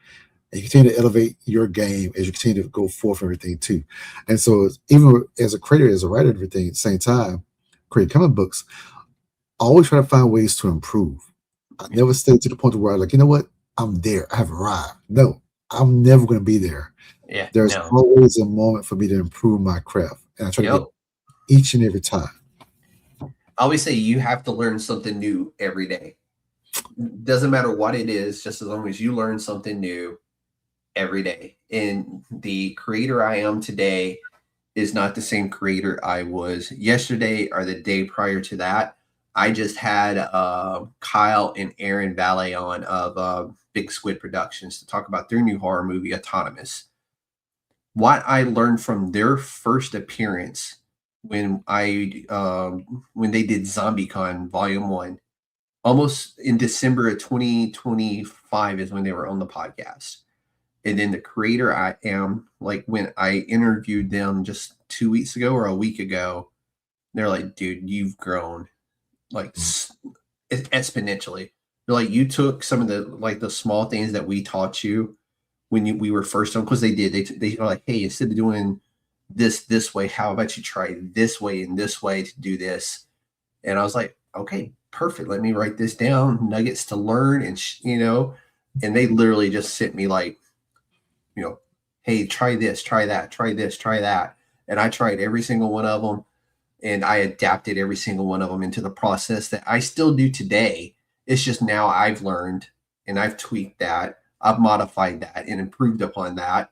And you continue to elevate your game as you continue to go forth and everything too. And so even as a creator, as a writer, everything at the same time, create comic books, I always try to find ways to improve. I never stay to the point where I'm like, you know what? I'm there. I have arrived. No, I'm never going to be there. Yeah, There's always a moment for me to improve my craft. And I try to get each and every time. I always say you have to learn something new every day. Doesn't matter what it is, just as long as you learn something new every day. And the creator I am today is not the same creator I was yesterday or the day prior to that. I just had Kyle and Aaron Valet on of Big Squid Productions to talk about their new horror movie, Autonomous. What I learned from their first appearance when they did ZombieCon Volume 1, almost in December of 2025 is when they were on the podcast. And then the creator I am, like when I interviewed them just 2 weeks ago or a week ago, they're like, dude, you've grown like exponentially. They're like, you took some of the small things that we taught you when we were first on, because they are like, hey, instead of doing this way, how about you try this way and this way to do this? And I was like, okay, perfect. Let me write this down, nuggets to learn. And and they literally just sent me like, hey, try this, try that, try this, try that. And I tried every single one of them, and I adapted every single one of them into the process that I still do today. It's just now I've learned and I've tweaked that, I've modified that and improved upon that.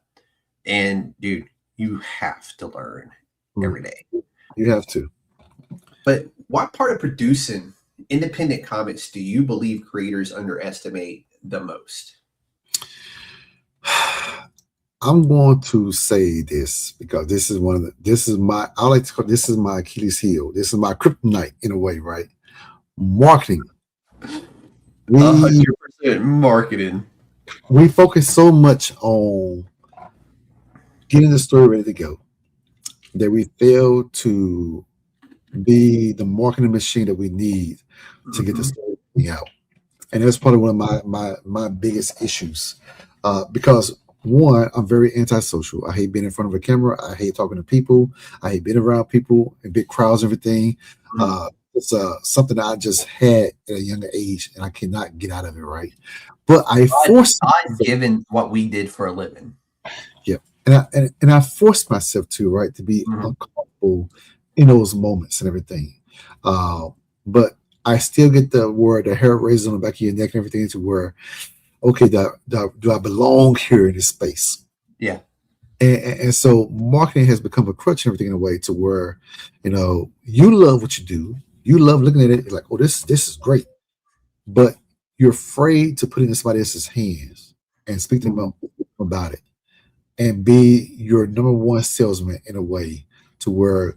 And dude, you have to learn every day. You have to. But what part of producing independent comics do you believe creators underestimate the most? I'm going to say this because this is my Achilles heel. This is my kryptonite in a way, right? Marketing. 100% marketing. We focus so much on getting the story ready to go that we fail to be the marketing machine that we need to get the story out. And that's probably one of my biggest issues. Because one, I'm very antisocial. I hate being in front of a camera. I hate talking to people. I hate being around people in big crowds, everything. it's something that I just had at a younger age, and I cannot get out of it, right? But I forced God given what we did for a living. yeah, and I forced myself to, right, to be uncomfortable in those moments and everything. But I still get the hair raised on the back of your neck and everything, to where, okay, do I belong here in this space? Yeah. And so marketing has become a crutch and everything, in a way to where, you love what you do. You love looking at it. You're like, oh, this is great. But you're afraid to put it in somebody else's hands and speak to them about it, and be your number one salesman, in a way to where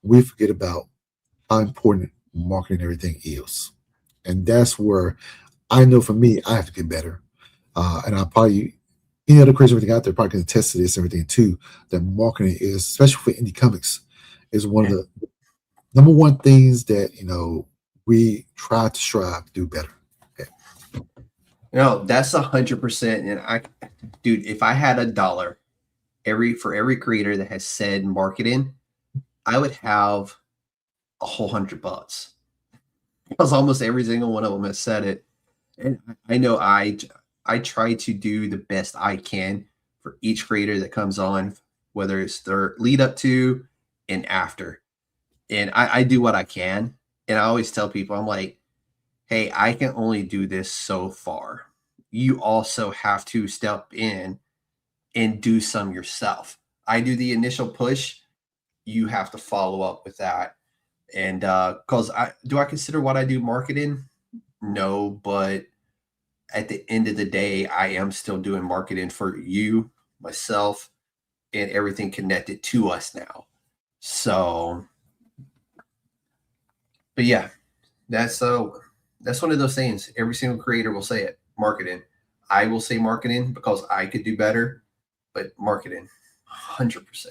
we forget about how important marketing and everything is. And that's where I know, for me, I have to get better. And I probably, any other creators, everything out there probably can attest to this and everything too, that marketing is, especially for indie comics, is one of the number one things that, we try to strive to do better. No, that's 100%. And dude, if I had $1 for every creator that has said marketing, I would have a whole $100, because almost every single one of them has said it. And I know I try to do the best I can for each creator that comes on, whether it's their lead up to and after. And I do what I can. And I always tell people, I'm like, hey, I can only do this so far. You also have to step in and do some yourself. I do the initial push. You have to follow up with that. And because I consider what I do marketing? No, but at the end of the day, I am still doing marketing for you, myself, and everything connected to us now. So, but yeah, that's one of those things. Every single creator will say it, marketing. I will say marketing because I could do better, but marketing, 100%.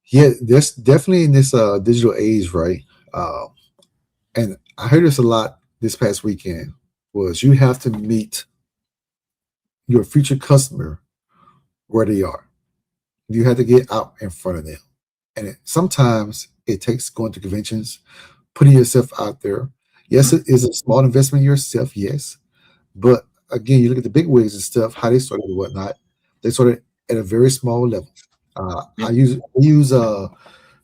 Yeah, that's definitely in this digital age, right? And I heard this a lot this past weekend, was you have to meet your future customer where they are. You have to get out in front of them. And sometimes it takes going to conventions, putting yourself out there. Yes, it is a small investment in yourself, yes. But again, you look at the big wigs and stuff, how they started and whatnot. They started at a very small level. I use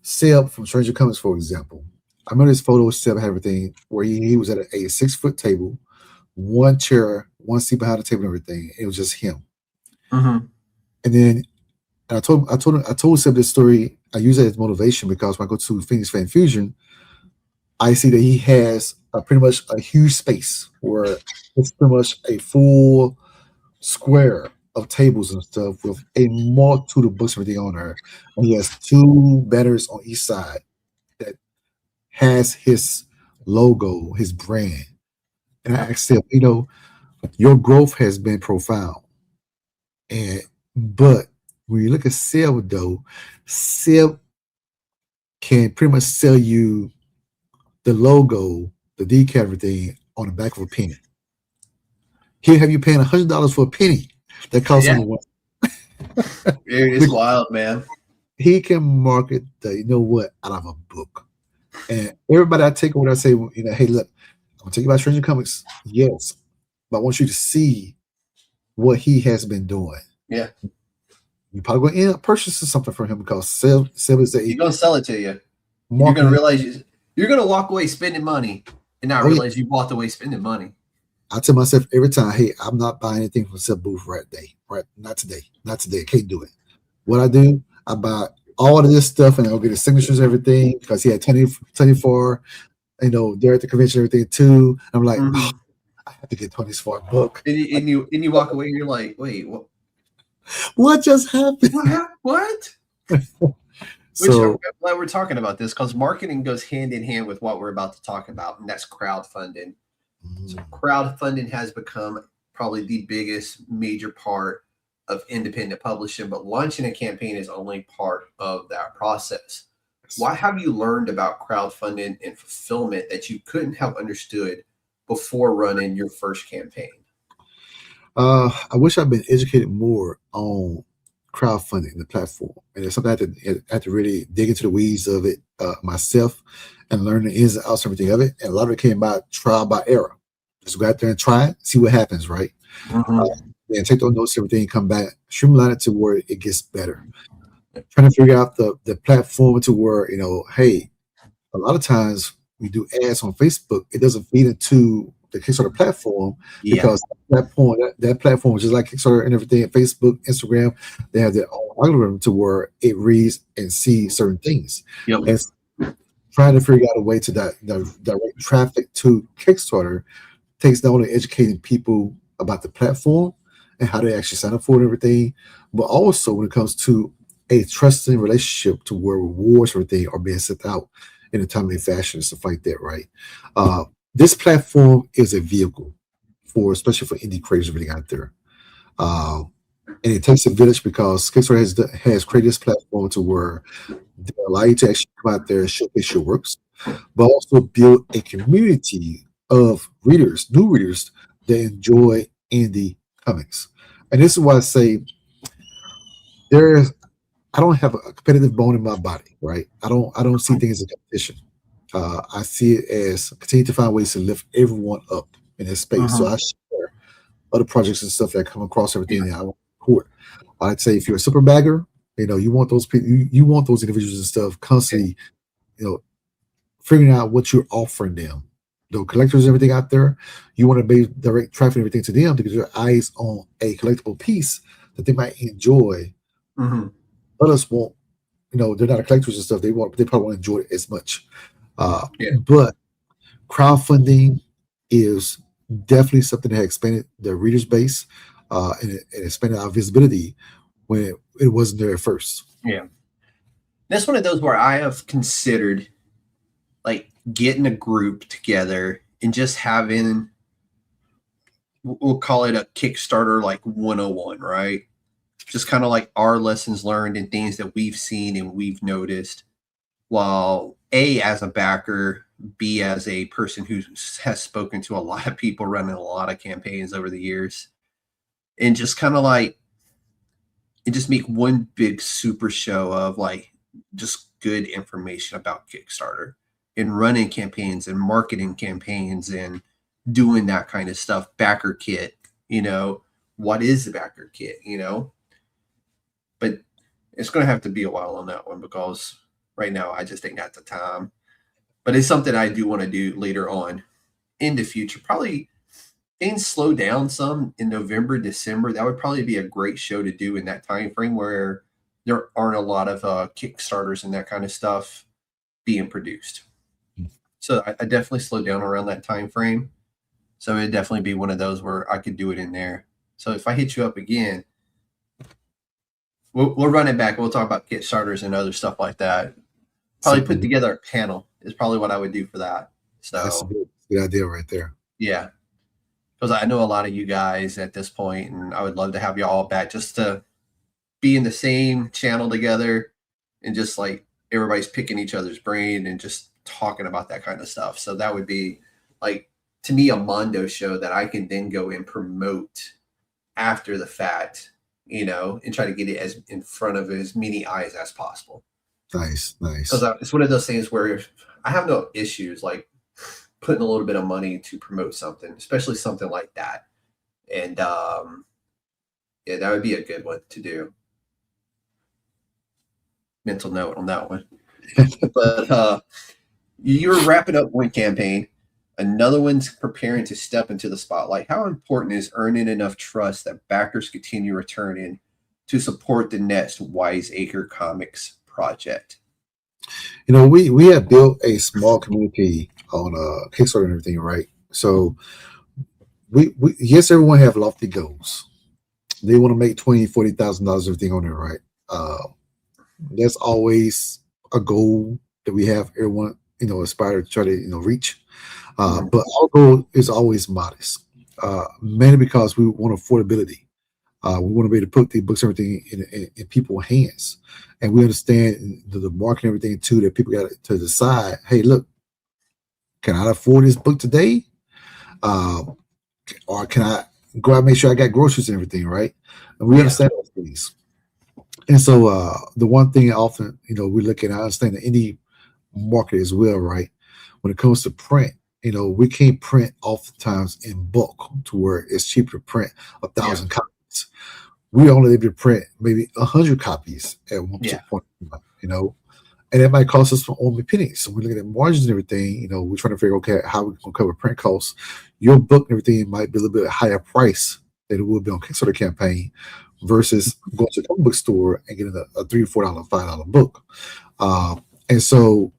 Seb from Stranger Comics, for example. I remember this photo of Seb had everything, where he was at a 6-foot table, one chair, one seat behind the table and everything. It was just him. And then I told Seb this story. I use it as motivation, because when I go to Phoenix Fan Fusion, I see that he has pretty much a huge space where it's pretty much a full square of tables and stuff with a multitude of books and everything on there. And he has 2 banners on each side that has his logo, his brand. And I asked him, your growth has been profound. But when you look at Seb, though, Seb can pretty much sell you the logo, the decal, everything on the back of a penny. He'll have you paying $100 for a penny that costs him one. It's wild, man. He can market out of a book. And everybody I take what I say, hey, look, I'm gonna take you about Stranger Comics. Yes. But I want you to see what he has been doing. Yeah. You're probably gonna end up purchasing something from him, because Seb is he's gonna sell it to you. You're gonna realize you're gonna walk away spending money and not realize you walked away spending money. I tell myself every time, hey, I'm not buying anything from Seb Booth right not today. I can't do it. What I do, I buy all of this stuff, and I'll get his signatures, everything, because he had 24, they're at the convention, everything too. I'm like, I have to get 20's for a book. And you walk away and you're like, wait, what just happened? What? So, which I'm glad we're talking about this, because marketing goes hand in hand with what we're about to talk about, and that's crowdfunding. So crowdfunding has become probably the biggest major part of independent publishing, but launching a campaign is only part of that process. Why have you learned about crowdfunding and fulfillment that you couldn't have understood before running your first campaign? I wish I'd been educated more on crowdfunding, the platform, and it's something I had to really dig into the weeds of it myself. and learn the ins and outs and everything of it. And a lot of it came by trial by error. Just go out there and try it, see what happens, right? And take those notes, everything, come back, streamline it to where it gets better. Trying to figure out the platform to where, hey, a lot of times we do ads on Facebook, it doesn't feed into the Kickstarter platform because that platform, which is like Kickstarter and everything, Facebook, Instagram, they have their own algorithm to where it reads and sees certain things. And trying to figure out a way to direct traffic to Kickstarter takes not only educating people about the platform and how they actually sign up for it and everything, but also when it comes to a trusting relationship to where rewards and everything are being sent out in a timely fashion and stuff like that, right? This platform is a vehicle especially for indie creators really out there. And it takes a village because Kickstarter has created this platform to where they allow you to actually come out there and showcase your works, but also build a community of readers, new readers that enjoy indie comics. And this is why I say I don't have a competitive bone in my body, right? I don't see things as a competition. I see it as continue to find ways to lift everyone up in this space. So I share other projects and stuff that come across everything that I want to record. I'd say if you're a super bagger, you want those people, you want those individuals and stuff constantly, figuring out what you're offering them. The collectors and everything out there, you want to be direct traffic and everything to them to get your eyes on a collectible piece that they might enjoy. Others won't, they're not collectors and stuff. They probably won't enjoy it as much. But crowdfunding is definitely something that has expanded the readers base and it expanded our visibility when it wasn't there at first. That's one of those where I have considered like getting a group together and just having, we'll call it a Kickstarter like 101, right? Just kind of like our lessons learned and things that we've seen and we've noticed, while A, as a backer, B, as a person who has spoken to a lot of people running a lot of campaigns over the years, and just kind of like, and just make one big super show of like just good information about Kickstarter and running campaigns and marketing campaigns and doing that kind of stuff. Backer kit, what is the backer kit, But it's going to have to be a while on that one because right now I just ain't got the time. But it's something I do want to do later on in the future. Probably things slow down some in November, December. That would probably be a great show to do in that time frame where there aren't a lot of Kickstarters and that kind of stuff being produced. So I definitely slowed down around that time frame. So it'd definitely be one of those where I could do it in there. So if I hit you up again, we'll run it back. We'll talk about Kickstarters and other stuff like that. Probably put together a panel is probably what I would do for that. So that's a good idea right there. Yeah. Because I know a lot of you guys at this point, and I would love to have you all back just to be in the same channel together and just like everybody's picking each other's brain and just talking about that kind of stuff. So that would be like, to me, a Mondo show that I can then go and promote after the fact, and try to get it as in front of as many eyes as possible. Nice. Because it's one of those things where I have no issues like putting a little bit of money to promote something, especially something like that. And that would be a good one to do. Mental note on that one. But you were wrapping up one campaign. Another one's preparing to step into the spotlight. How important is earning enough trust that backers continue returning to support the next Wise Acre Comics project? We have built a small community on Kickstarter and everything, right? So we yes, everyone have lofty goals. They want to make $20,000-$40,000 everything on there, right? That's always a goal that we have everyone aspire to try to reach. But our goal is always modest, mainly because we want affordability. We want to be able to put the books and everything in people's hands. And we understand the market and everything too, that people got to decide, hey, look, can I afford this book today? Or can I go out and make sure I got groceries and everything, right? And we understand those things. And so the one thing often, we look at, I understand the indie market as well, right? when it comes to print, we can't print oftentimes in bulk to where it's cheaper to print 1,000 copies. We only able to print maybe 100 copies at one point, and it might cost us for only pennies. So we're looking at margins and everything. We're trying to figure, okay, how we're going to cover print costs. Your book and everything might be a little bit higher price than it would be on Kickstarter campaign versus going to a comic book store and getting a $3 or $4, $5 book. And so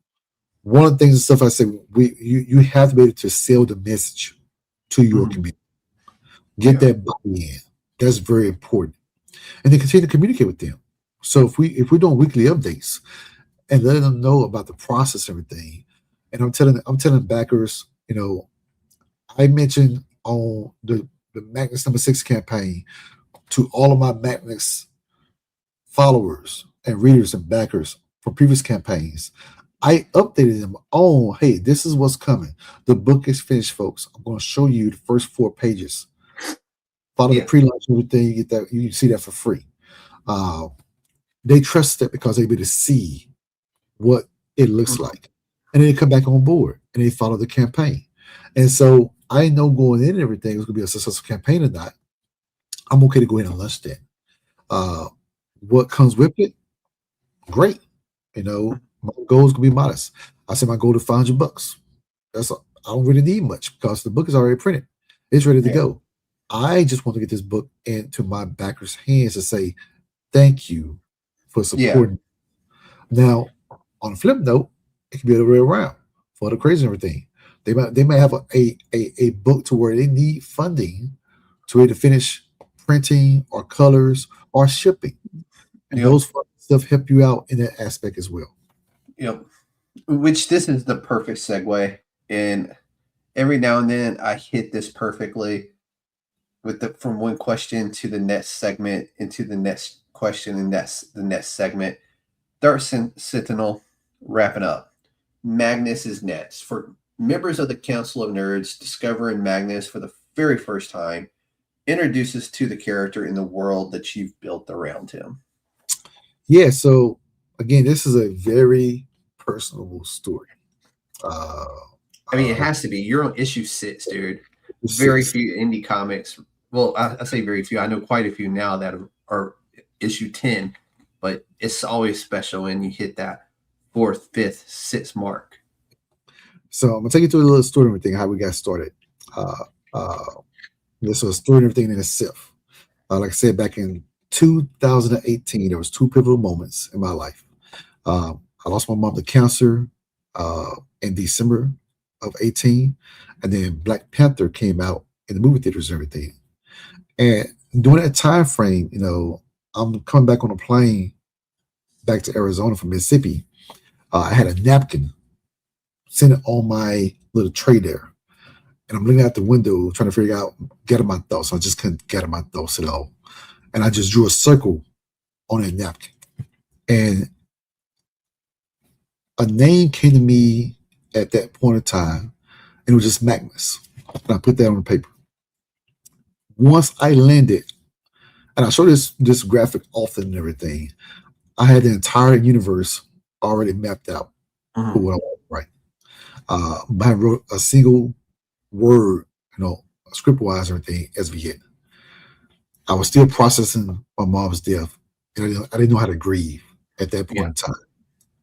one of the things and stuff I say, you have to be able to sell the message to your community. Get that buy-in. That's very important. And then continue to communicate with them. So if we're doing weekly updates and letting them know about the process and everything, and I'm telling backers, I mentioned on the Magnus #6 campaign to all of my Magnus followers and readers and backers from previous campaigns. I updated them on, hey, this is what's coming. The book is finished, folks. I'm going to show you the first 4 pages. Follow the pre-launch and everything. You get that. You can see that for free. They trust that because they're able to see what it looks like, and then they come back on board and they follow the campaign. And so I know going in and everything is going to be a successful campaign or not. I'm okay to go ahead and launch that. What comes with it? Great. My goal is going to be modest. I said my goal is $500. I don't really need much because the book is already printed. It's ready to go. I just want to get this book into my backers' hands to say thank you for supporting. Now, on a flip note, it can be the other way around for the crazy and everything. They might have a book to where they need funding to either finish printing or colors or shipping. And those stuff help you out in that aspect as well. Yep. Which this is the perfect segue. And every now and then I hit this perfectly with from one question to the next segment into the next question and that's the next segment. Dark Sentinel wrapping up. Magnus is next. For members of the Council of Nerds discovering Magnus for the very first time, introduces to the character in the world that you've built around him. Yeah, so again, this is a very personal story. It has to be. You're on issue 6, dude. Very few indie comics. Well, I say very few. I know quite a few now that are issue 10, but it's always special when you hit that 4th, 5th, 6th mark. So I'm gonna take you through a little story and everything, how we got started. This was a story and everything in itself. Like I said, back in 2018, there was 2 pivotal moments in my life. I lost my mom to cancer in December of 18, and then Black Panther came out in the movie theaters and everything. And during that time frame, I'm coming back on a plane back to Arizona from Mississippi. I had a napkin sitting on my little tray there. And I'm looking out the window trying to figure out, get my thoughts. I just couldn't get my thoughts at all. And I just drew a circle on that napkin. And a name came to me at that point in time, and it was just Magnus. And I put that on the paper. Once I landed, and I show this graphic often and everything, I had the entire universe already mapped out for what I want to write. But I wrote a single word, script-wise and everything as we hit. I was still processing my mom's death, and I didn't know how to grieve at that point in time.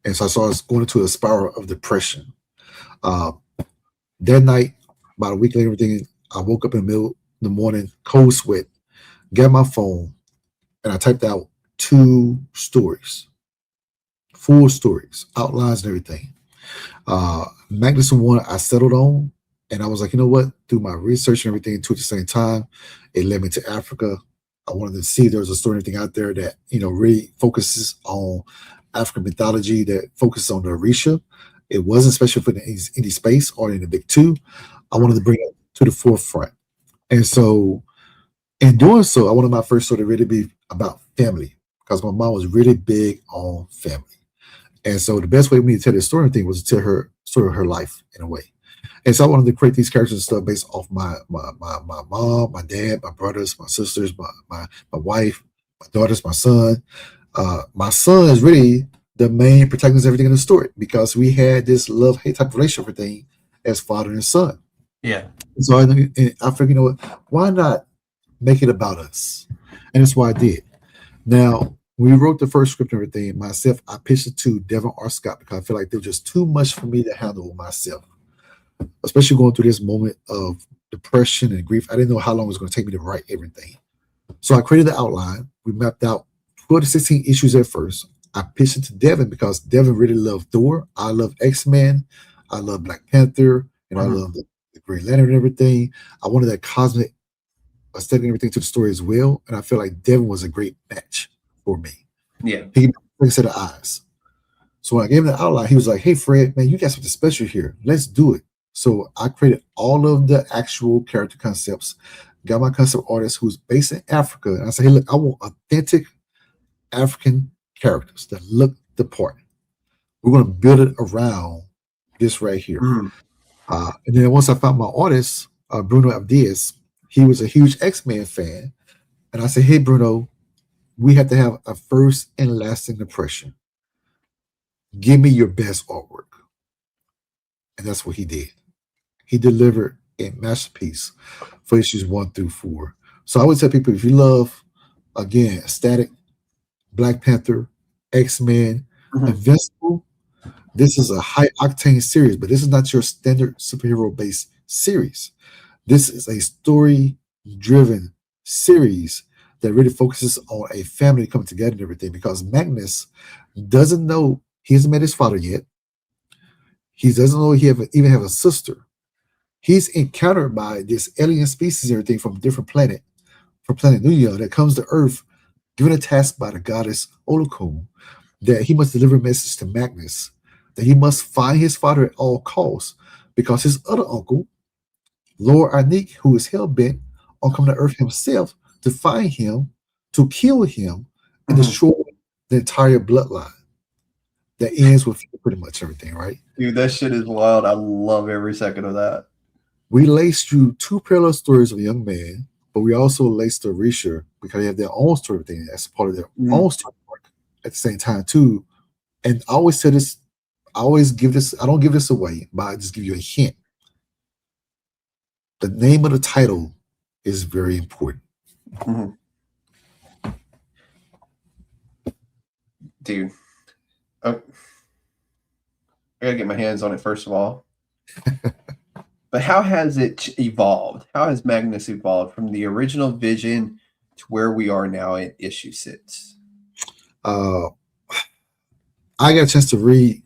And so I was going into a spiral of depression. That night, about a week later, everything, I woke up in the middle of the morning, cold sweat, got my phone, and I typed out 2 stories, full stories, outlines and everything. Magnus one I settled on, and I was like, you know what? Through my research and everything, too, at the same time, it led me to Africa. I wanted to see there was a story, anything out there that really focuses on African mythology, that focuses on the Orisha. It wasn't special for the indie space or in the big 2. I wanted to bring it to the forefront, and so in doing so, I wanted my first story to really be about family because my mom was really big on family. And so the best way for me to tell this story thing was to tell her story of her life in a way. And so I wanted to create these characters and stuff based off my mom, my dad, my brothers, my sisters, my wife, my daughters, my son. My son is really the main protagonist of everything in the story, because we had this love-hate type relationship thing as father and son. Yeah. So I figured, you know what, why not make it about us? And that's why I did. Now, when we wrote the first script and everything, myself, I pitched it to Devin R. Scott because I feel like there was just too much for me to handle myself, especially going through this moment of depression and grief. I didn't know how long it was going to take me to write everything. So I created the outline. We mapped out 12 to 16 issues at first. I pitched it to Devin because Devin really loved Thor. I love X-Men. I love Black Panther. And I love the Green Lantern and everything. I wanted that cosmic aesthetic and everything to the story as well. And I feel like Devin was a great match for me. Yeah. He gave me a set of eyes. So when I gave him the outline, he was like, hey, Fred, man, you got something special here. Let's do it. So I created all of the actual character concepts, got my concept artist who's based in Africa. And I said, hey, look, I want authentic African characters that look the part. We're going to build it around this right here. And then once I found my artist, Bruno Abdias, he was a huge X-Men fan. And I said, hey, Bruno, we have to have a first and lasting impression. Give me your best artwork. And that's what he did. He delivered a masterpiece for issues 1 through 4. So I would tell people, if you love, again, static, Black Panther, X-Men, Invincible, this is a high octane series, but this is not your standard superhero based series. This is a story driven series that really focuses on a family coming together and everything, because Magnus doesn't know, he hasn't met his father yet. He doesn't know he even have a sister. He's encountered by this alien species and everything from a different planet, from planet Nuya, that comes to Earth, given a task by the goddess Olokun, that he must deliver a message to Magnus, that he must find his father at all costs, because his other uncle, Lord Anik, who is hell-bent on coming to Earth himself to find him, to kill him, and destroy the entire bloodline. That ends with pretty much everything, right? Dude, that shit is wild. I love every second of that. We laced you 2 parallel stories of a young man, but we also laced the Risha because they have their own story thing as part of their own story arc at the same time too. And I always say this, I don't give this away, but I just give you a hint. The name of the title is very important. Dude, I gotta get my hands on it first of all. But how has it evolved? How has Magnus evolved from the original vision to where we are now in issue 6? I got a chance to read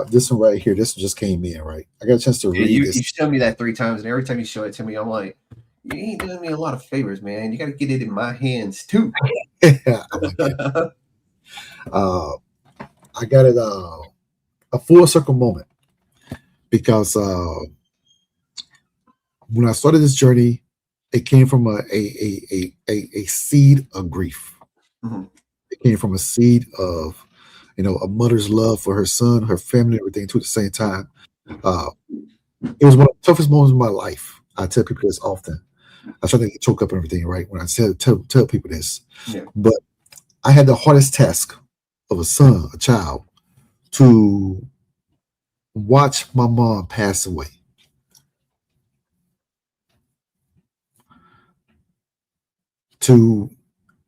this one right here. This one just came in, right? I got a chance to read this. You showed me that 3 times, and every time you show it to me, I'm like, you ain't doing me a lot of favors, man. You got to get it in my hands too. I got it a full circle moment, because when I started this journey, it came from a seed of grief. It came from a seed of, a mother's love for her son, her family, everything too at the same time. It was one of the toughest moments of my life. I tell people this often. I try to get choked up and everything, right? When I tell people this. Yeah. But I had the hardest task of a son, a child, to watch my mom pass away. To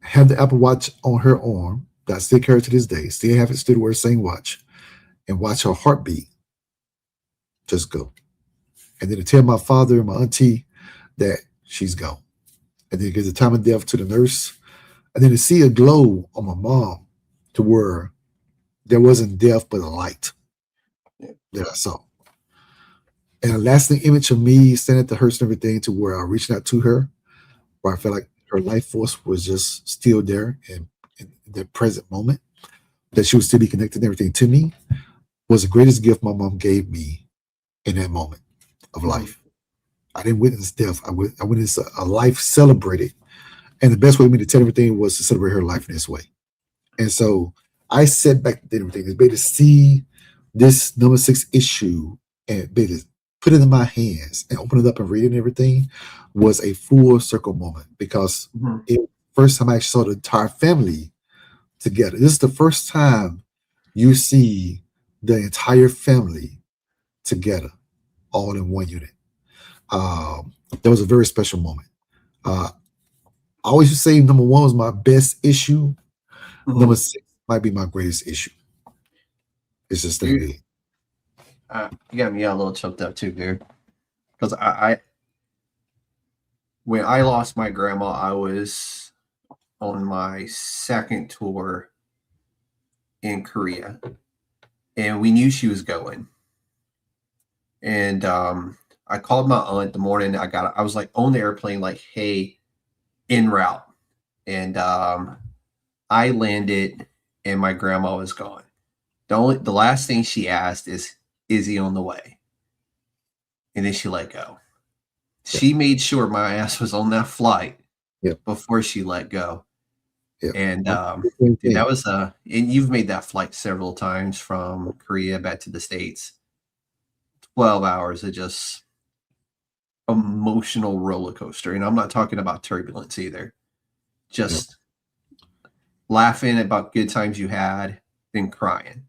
have the Apple Watch on her arm, that I still carry to this day, still have it, still wear the same watch, and watch her heartbeat just go. And then to tell my father and my auntie that she's gone. And then give the time of death to the nurse. And then to see a glow on my mom to where there wasn't death but a light that I saw. And a lasting image of me standing at the hearse and everything, to where I reached out to her, where I felt like her life force was just still there in the present moment, that she would still be connected and everything to me, was the greatest gift my mom gave me in that moment of life. I didn't witness death. I witnessed a life celebrated. And the best way for me to tell everything was to celebrate her life in this way. And so I sat back and did everything. It's better to see this number 6 issue and better put it in my hands and open it up and read it and everything was a full circle moment, because it was the first time I actually saw the entire family together. This is the first time you see the entire family together, all in one unit. That was a very special moment. I always used to say number 1 was my best issue. Mhm. Number 6 might be my greatest issue. It's just that big. You got me a little choked up too, dude. Because when I lost my grandma, I was on my second tour in Korea, and we knew she was going. And I called my aunt the morning I was like on the airplane, like, hey, en route. And I landed, and my grandma was gone. The last thing she asked is he on the way? And then she let go. Yeah. She made sure my ass was on that flight before she let go. Yeah. And dude, that was and you've made that flight several times from Korea back to the States. 12 hours of just emotional roller coaster. And I'm not talking about turbulence either. Just laughing about good times you had, then crying.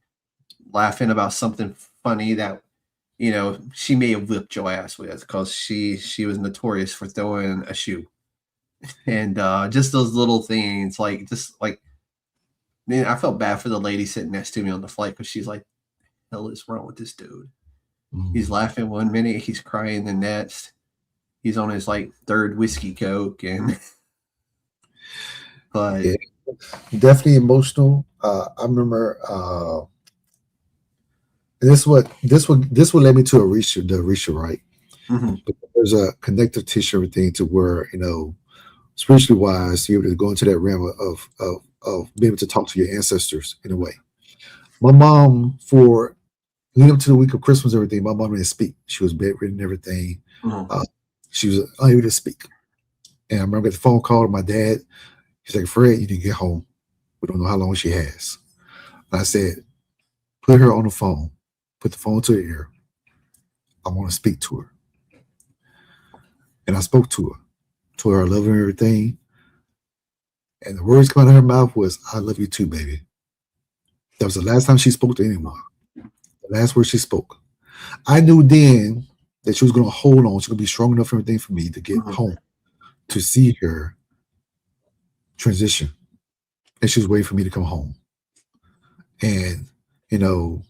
Laughing about something funny that, you know, she may have whipped your ass with, because she was notorious for throwing a shoe. And just those little things, like, man, I felt bad for the lady sitting next to me on the flight, because she's like, the hell is wrong with this dude? He's laughing one minute, he's crying the next. He's on his like third whiskey coke, and but definitely emotional. I remember this would led me to the Arisha, right? Mhm. There's a connective tissue thing to where, you know, spiritually wise, you're able to go into that realm of being able to talk to your ancestors in a way. My mom, for leading up to the week of Christmas, everything, my mom didn't speak. She was bedridden and everything. Mhm. She was unable to speak. And I remember the phone call to my dad. He's like, Fred, you need to get home. We don't know how long she has. And I said, put her on the phone. Put the phone to her ear. I want to speak to her. And I spoke to her. Told her I love her and everything. And the words coming out of her mouth was, I love you too, baby. That was the last time she spoke to anyone. The last word she spoke. I knew then that she was going to hold on. She was going to be strong enough for everything for me to get home, to see her transition. And she was waiting for me to come home. And, you know,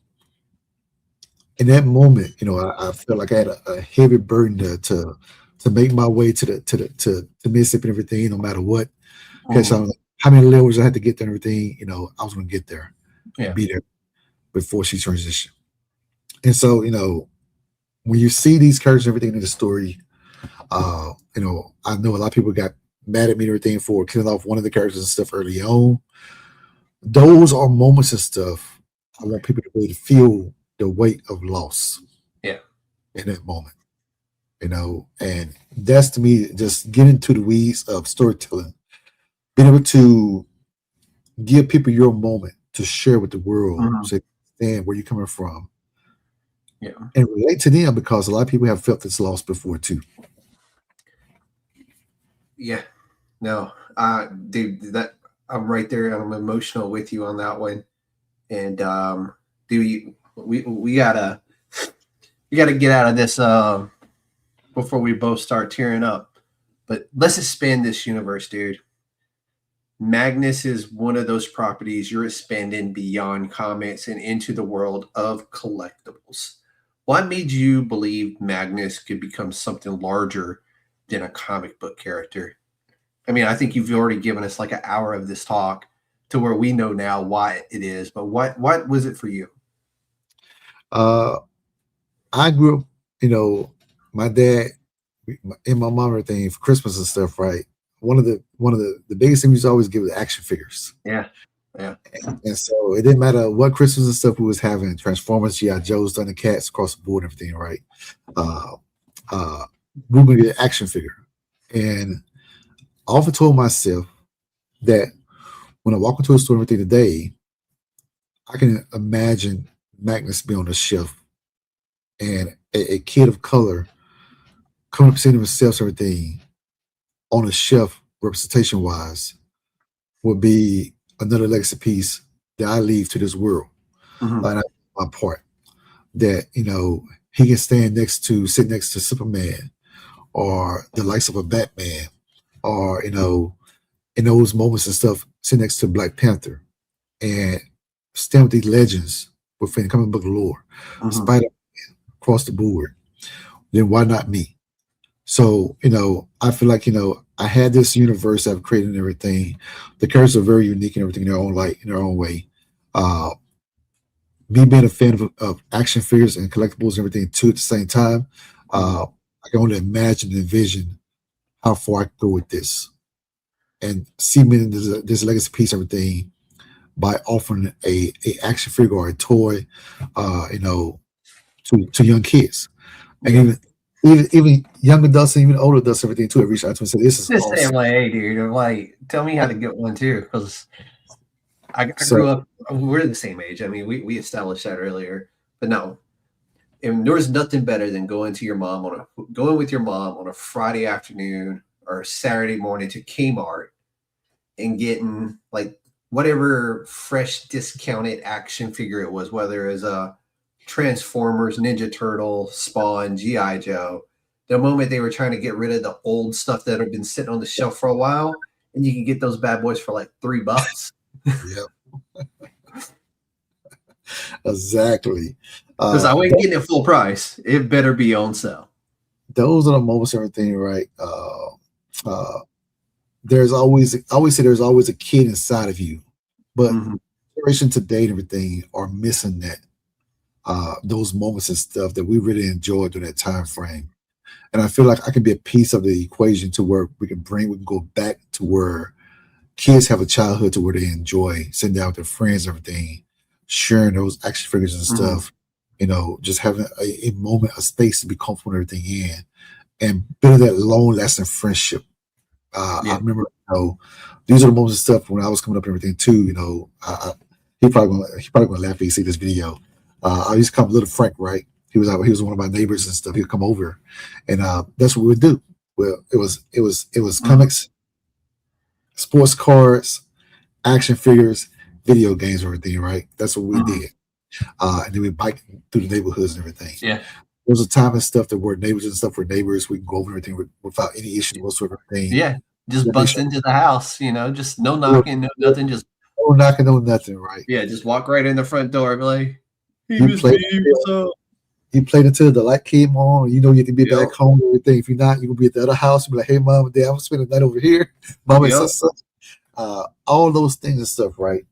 in that moment, you know, I felt like I had a heavy burden to make my way to Mississippi and everything, no matter what. Because how many levels I had to get there and everything, you know, I was going to get there and be there before she transitioned. And so, you know, when you see these characters and everything in the story, you know, I know a lot of people got mad at me and everything for killing off one of the characters and stuff early on. Those are moments and stuff I want people to be able to feel the weight of loss. Yeah. In that moment. You know, and that's to me just getting to the weeds of storytelling. Being able to give people your moment to share with the world, so they understand where you're coming from. Yeah. And relate to them, because a lot of people have felt this loss before too. Yeah. No, dude, that I'm right there. I'm emotional with you on that one. And dude, we gotta get out of this before we both start tearing up. But let's expand this universe, dude. Magnus is one of those properties you're expanding beyond comics and into the world of collectibles. What made you believe Magnus could become something larger than a comic book character? I mean, I think you've already given us like an hour of this talk to where we know now why it is, but what was it for you? I grew up, you know, my dad and my mom, everything for Christmas and stuff, right? One of the biggest things we used to always give was action figures. Yeah. Yeah. And so it didn't matter what Christmas and stuff we was having, Transformers, G.I. Joe's, Thundercats, across the board, everything, right? We were going to get an action figure. And I often told myself that when I walk into a store and everything today, I can imagine Magnus being on the shelf and a kid of color coming up seeing himself and everything on a shelf, representation wise, would be another legacy piece that I leave to this world. Mhm. And my part that he can sit next to Superman or the likes of a Batman, or in those moments and stuff, sit next to Black Panther and stand with these legends within comic book lore, Mhm. Spider-Man across the board. Then why not me? So I feel like I had this universe I've created and everything. The characters are very unique and everything in their own light, in their own way. Uh, Me being a fan of action figures and collectibles and everything too at the same time, I can only imagine and envision how far I could go with this and cementing this legacy piece, everything by offering a action figure or a toy, to young kids, and even young adults and even older adults, everything too. I reached out to and said, "This is Just saying, awesome." like, hey, dude, I'm like, tell me how to get one too, because I So grew up. We're the same age. I mean, we established that earlier, but no, and there was nothing better than going with your mom on a Friday afternoon or Saturday morning to Kmart and getting like whatever fresh discounted action figure it was, whether it was a Transformers, Ninja Turtle, Spawn, GI Joe. The moment they were trying to get rid of the old stuff that had been sitting on the shelf for a while, and you can get those bad boys for like $3. yeah, exactly. Because I wasn't getting it full price. It better be on sale. Those are the moments, everything, right? There's always, I always say, there's always a kid inside of you, but generation today and everything are missing that. Those moments and stuff that we really enjoyed during that time frame. And I feel like I can be a piece of the equation to where we can go back to where kids have a childhood to where they enjoy sitting down with their friends and everything, sharing those action figures and stuff, just having a moment, a space to be comfortable and everything in, and building that long lasting friendship. I remember, these are the moments of stuff when I was coming up and everything too. He probably gonna laugh if he see this video. I used to come Little Frank, right? He was one of my neighbors and stuff. He'd come over, and that's what we would do. Well, it was comics, sports cards, action figures, video games, everything, right? That's what we did. And then we bike through the neighborhoods and everything. Yeah. There was a time and stuff that were neighbors and stuff were neighbors. We can go over everything without any issues whatsoever. Yeah. Just bust into the house, just no knocking, no nothing, just no knocking, no nothing, right? Yeah, just walk right in the front door, be like, you played until the light came on. You have to be back home and everything. If you're not, you're gonna be at the other house. You'll be like, hey, mom and dad, I'm gonna spend the night over here. Mom and sister. All those things and stuff, right?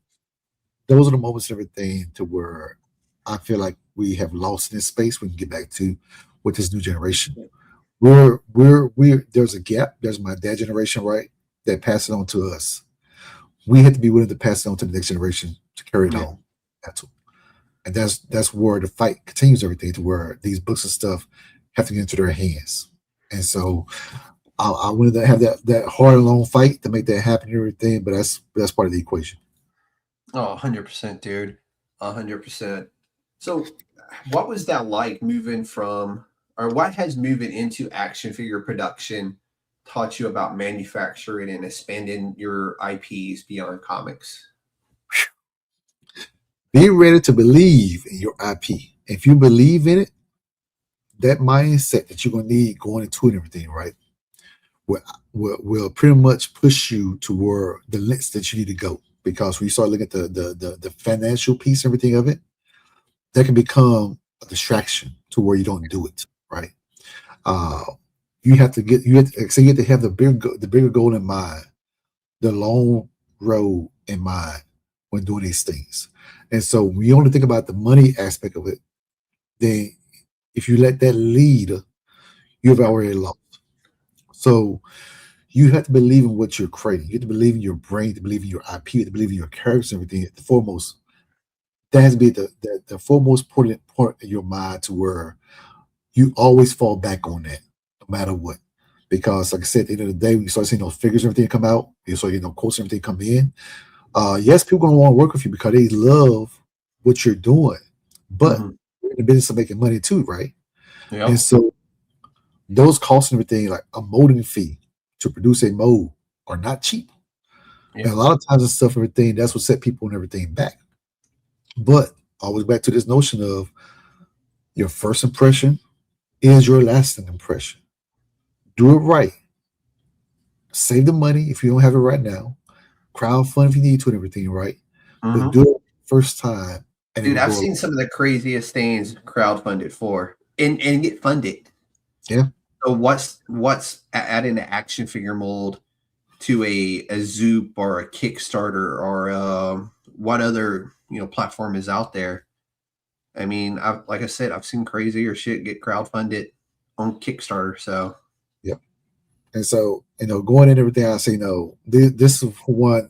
Those are the moments and everything to where I feel like we have lost in this space. We can get back to with this new generation. We're there's a gap. There's my dad generation, right? That pass it on to us. We have to be willing to pass it on to the next generation to carry it on. And that's where the fight continues, everything to where these books and stuff have to get into their hands. And so I wanted to have that hard and long fight to make that happen and everything, but that's part of the equation. Oh, 100%, dude. 100%. So what was that like moving from, or what has moving into action figure production taught you about manufacturing and expanding your IPs beyond comics? Be ready to believe in your IP. If you believe in it, that mindset that you're going to need going into it and everything, right, will pretty much push you toward the lengths that you need to go. Because when you start looking at the financial piece, everything of it, that can become a distraction to where you don't do it, right? You have to have the bigger goal in mind, the long road in mind when doing these things. And so when you only think about the money aspect of it, then if you let that lead, you've already lost. So you have to believe in what you're creating. You have to believe in your brain, to believe in your IP, to believe in your characters and everything. The foremost, that has to be the foremost important part of your mind to where you always fall back on that, no matter what. Because like I said, at the end of the day, when you start seeing those figures and everything come out, you start getting those quotes and everything come in, yes, people are going to want to work with you because they love what you're doing. But you're in the business of making money too, right? Yep. And so those costs and everything, like a molding fee to produce a mold, are not cheap. Yep. And a lot of times and stuff, everything, that's what set people and everything back. But always back to this notion of your first impression is your lasting impression. Do it right. Save the money if you don't have it right now. Crowdfund if you need to and everything, right? But do it first time. And Dude, it'll I've go seen some of the craziest things crowdfunded for and get funded. Yeah. So what's adding an action figure mold to a Zoop or a Kickstarter or what other platform is out there? I mean, like I said, I've seen crazier shit get crowdfunded on Kickstarter. So yep. And so, going in everything, I say, no, this is one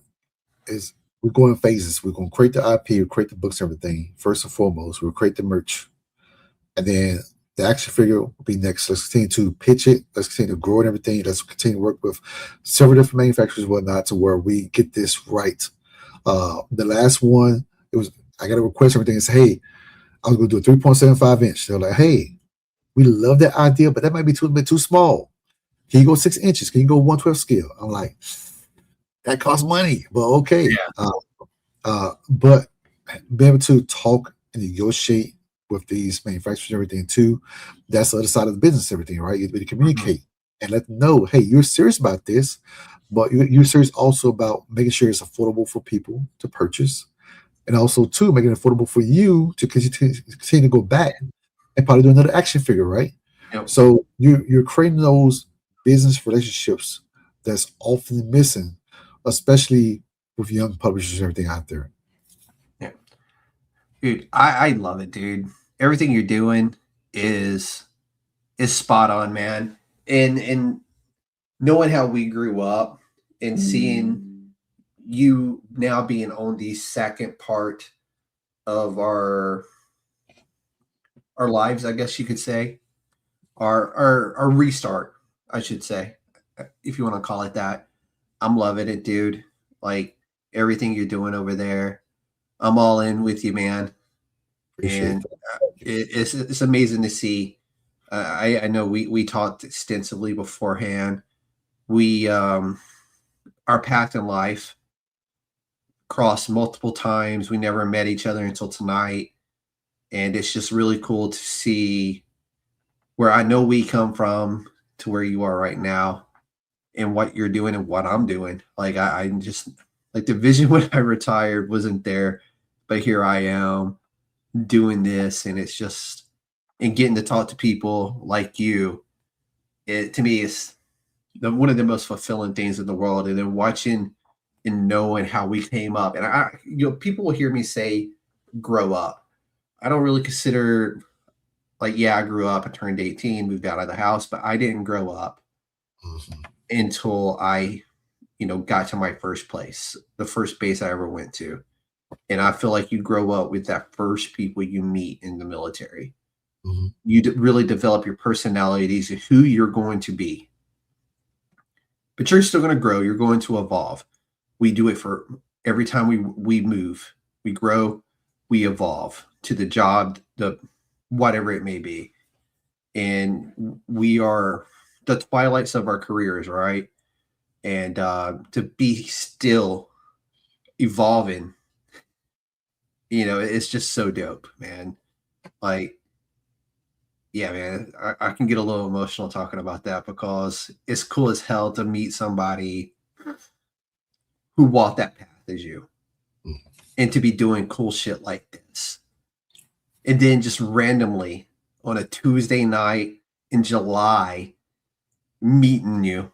is we're going in phases. We're going to create the IP, we'll create the books, and everything. First and foremost, we'll create the merch. And then the action figure will be next. Let's continue to pitch it. Let's continue to grow and everything. Let's continue to work with several different manufacturers and whatnot to where we get this right. The last one, I got a request everything and say, hey, I was going to do a 3.75 inch. They're like, hey, we love that idea, but that might be a bit too small. Can you go 6 inches? Can you go 1/12 scale? I'm like, that costs money, but okay. Yeah. But being able to talk and negotiate with these manufacturers and everything too, that's the other side of the business, everything, right? You to communicate and let them know, hey, you're serious about this, but you're serious also about making sure it's affordable for people to purchase, and also too making it affordable for you to continue to go back and probably do another action figure, right? Yep. So you're creating those business relationships that's often missing, especially with young publishers and everything out there. Yeah. Dude, I love it, dude. Everything you're doing is spot on, man. And knowing how we grew up and seeing you now being on the second part of our lives, I guess you could say, our restart, I should say, if you want to call it that. I'm loving it, dude. Like everything you're doing over there, I'm all in with you, man. Appreciate And it's amazing to see. I know we talked extensively beforehand. We our path in life crossed multiple times. We never met each other until tonight, and it's just really cool to see where I know we come from to where you are right now, and what you're doing and what I'm doing. Like I'm just like the vision when I retired wasn't there, but here I am doing this, and it's just and getting to talk to people like you. It to me is one of the most fulfilling things in the world. And then watching and knowing how we came up, and people will hear me say, "Grow up." I don't really consider like, yeah, I grew up. I turned 18, moved out of the house, but I didn't grow up until I, got to my first place, the first base I ever went to. And I feel like you grow up with that first people you meet in the military. You really develop your personalities and who you're going to be. But you're still going to grow. You're going to evolve. We do it for every time we move, we grow, we evolve to the job, the whatever it may be. And we are the twilights of our careers, right? And to be still evolving, it's just so dope, man. Like, yeah, man, I can get a little emotional talking about that because it's cool as hell to meet somebody who walked that path as you and to be doing cool shit like this. And then just randomly on a Tuesday night in July, meeting you,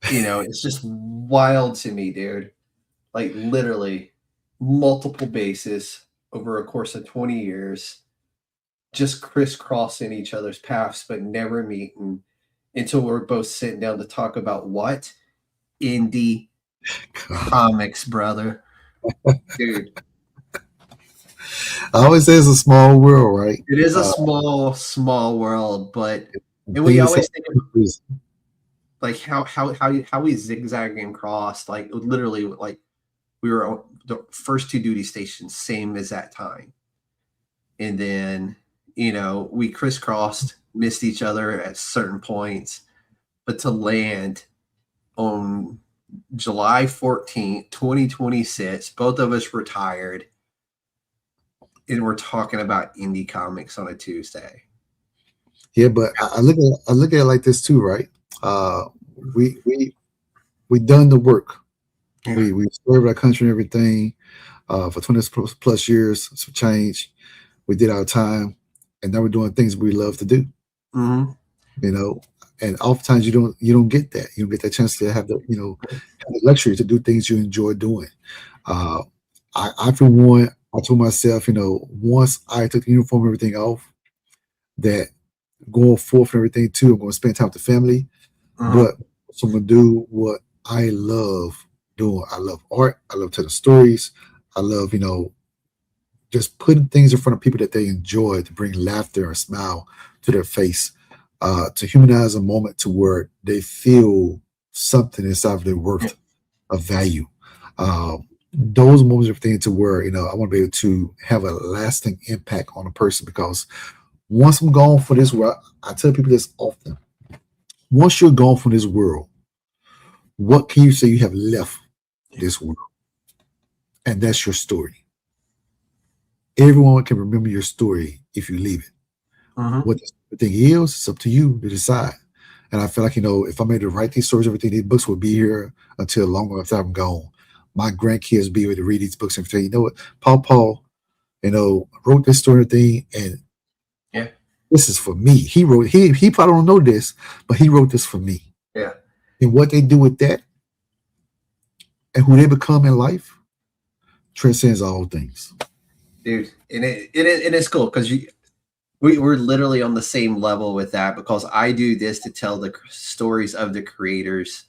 it's just wild to me, dude. Like literally multiple bases over a course of 20 years, just crisscrossing each other's paths, but never meeting until we're both sitting down to talk about what? Indie comics, brother. Dude. I always say it's a small world, right? It is a small world, but and we always think of, like how we zigzag and crossed, like literally, like we were on the first two duty stations, same as that time, and then we crisscrossed, missed each other at certain points, but to land on July 14th, 2026, both of us retired. and we're talking about indie comics on a Tuesday. Yeah, but I look at it like this too, right? We done the work. Yeah. We served our country and everything for 20 plus years. Some change. We did our time, and now we're doing things we love to do. Mm-hmm. You know, and oftentimes you don't get that. You don't get that chance to have the have the luxury to do things you enjoy doing. I for one, I told myself, once I took the uniform and everything off, that going forth and everything too, I'm going to spend time with the family. But so I'm going to do what I love doing. I love art. I love telling stories. I love, just putting things in front of people that they enjoy to bring laughter or smile to their face, to humanize a moment to where they feel something inside of their worth of value. Those moments of things to where, I want to be able to have a lasting impact on a person, because once I'm gone for this world, I tell people this often. Once you're gone from this world, what can you say you have left this world? And that's your story. Everyone can remember your story if you leave it. What the thing is, it's up to you to decide. And I feel like, if I'm able to write these stories, everything, these books will be here until long after I'm gone. My grandkids will be able to read these books and say, you know what, Paul, wrote this story thing, and this is for me. He probably don't know this, but he wrote this for me. Yeah. And what they do with that and who they become in life transcends all things. Dude, and it's cool because we're literally on the same level with that, because I do this to tell the stories of the creators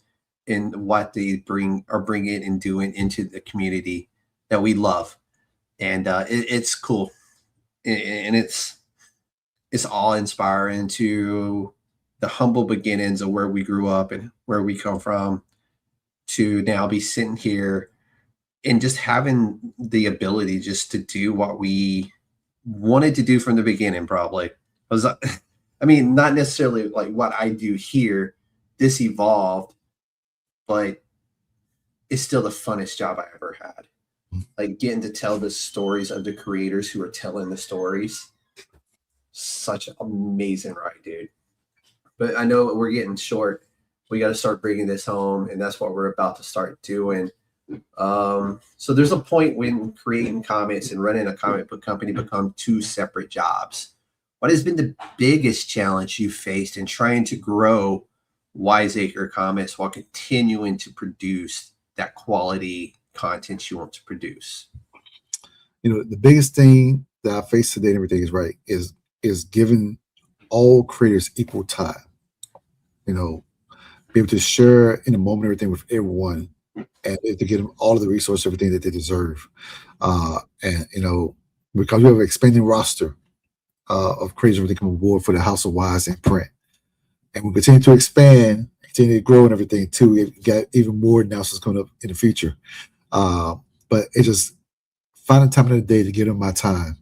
and what they bring in and doing into the community that we love. And it's cool. And it's all inspiring to the humble beginnings of where we grew up and where we come from, to now be sitting here and just having the ability just to do what we wanted to do from the beginning. Probably was, not necessarily like what I do here. This evolved, but it's still the funnest job I ever had. Like getting to tell the stories of the creators who are telling the stories. Such an amazing ride, dude. But I know we're getting short. We got to start bringing this home, and that's what we're about to start doing. So there's a point when creating comics and running a comic book company become two separate jobs. What has been the biggest challenge you faced in trying to grow Wise Acre Comics while continuing to produce that quality content you want to produce? The biggest thing that I face today and everything is giving all creators equal time. Be able to share in the moment everything with everyone, and to get them all of the resources, everything that they deserve. And because we have an expanding roster of creators when they come aboard for the House of Wise and print, and we continue to expand, continue to grow and everything too. We've got even more announcements coming up in the future. But it's just finding time in the day to give them my time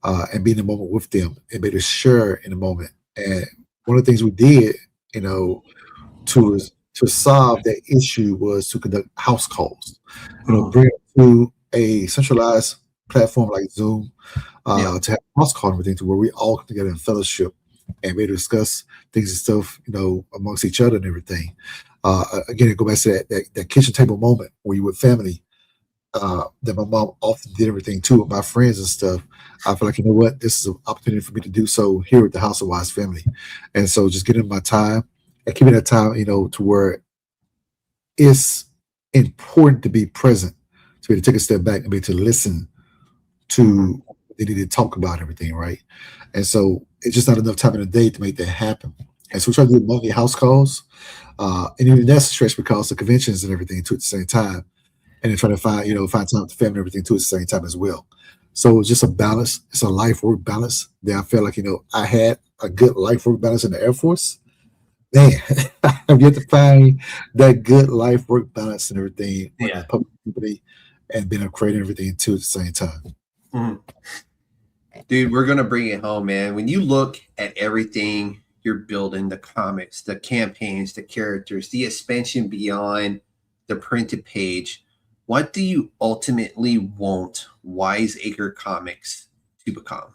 and be in the moment with them and be able to share in the moment. And one of the things we did, to solve that issue was to conduct house calls, bring it to a centralized platform like Zoom, to have house call and everything, to where we all come together in fellowship and be able to discuss things and stuff, amongst each other and everything. Again, go back to that kitchen table moment where you with family, that my mom often did everything too with my friends and stuff. I feel like, this is an opportunity for me to do so here with the House of Wise family. And so just getting my time and keeping that time, to where it's important to be present, to be able to take a step back and be able to listen to what they need to talk about everything, right? And so it's just not enough time in the day to make that happen. And so we try to do monthly house calls. And even that's a stretch because of conventions and everything too at the same time. And then try to find time with the family and everything too at the same time as well. So it's just a balance. It's a life-work balance that I feel like, I had a good life-work balance in the Air Force. Man, I've yet to find that good life-work balance and everything in a public company and being a creator and everything too at the same time. Dude, we're going to bring it home, man. When you look at everything you're building, the comics, the campaigns, the characters, the expansion beyond the printed page, what do you ultimately want Wise Acre Comics to become?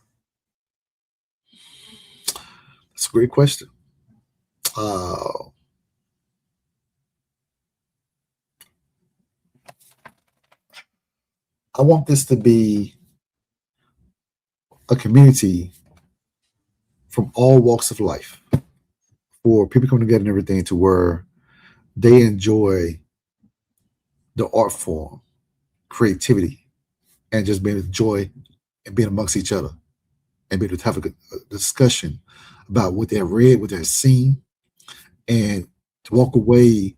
That's a great question. I want this to be a community from all walks of life, for people coming together and everything, to where they enjoy the art form, creativity, and just being with joy and being amongst each other and being able to have a discussion about what they've read, what they've seen, and to walk away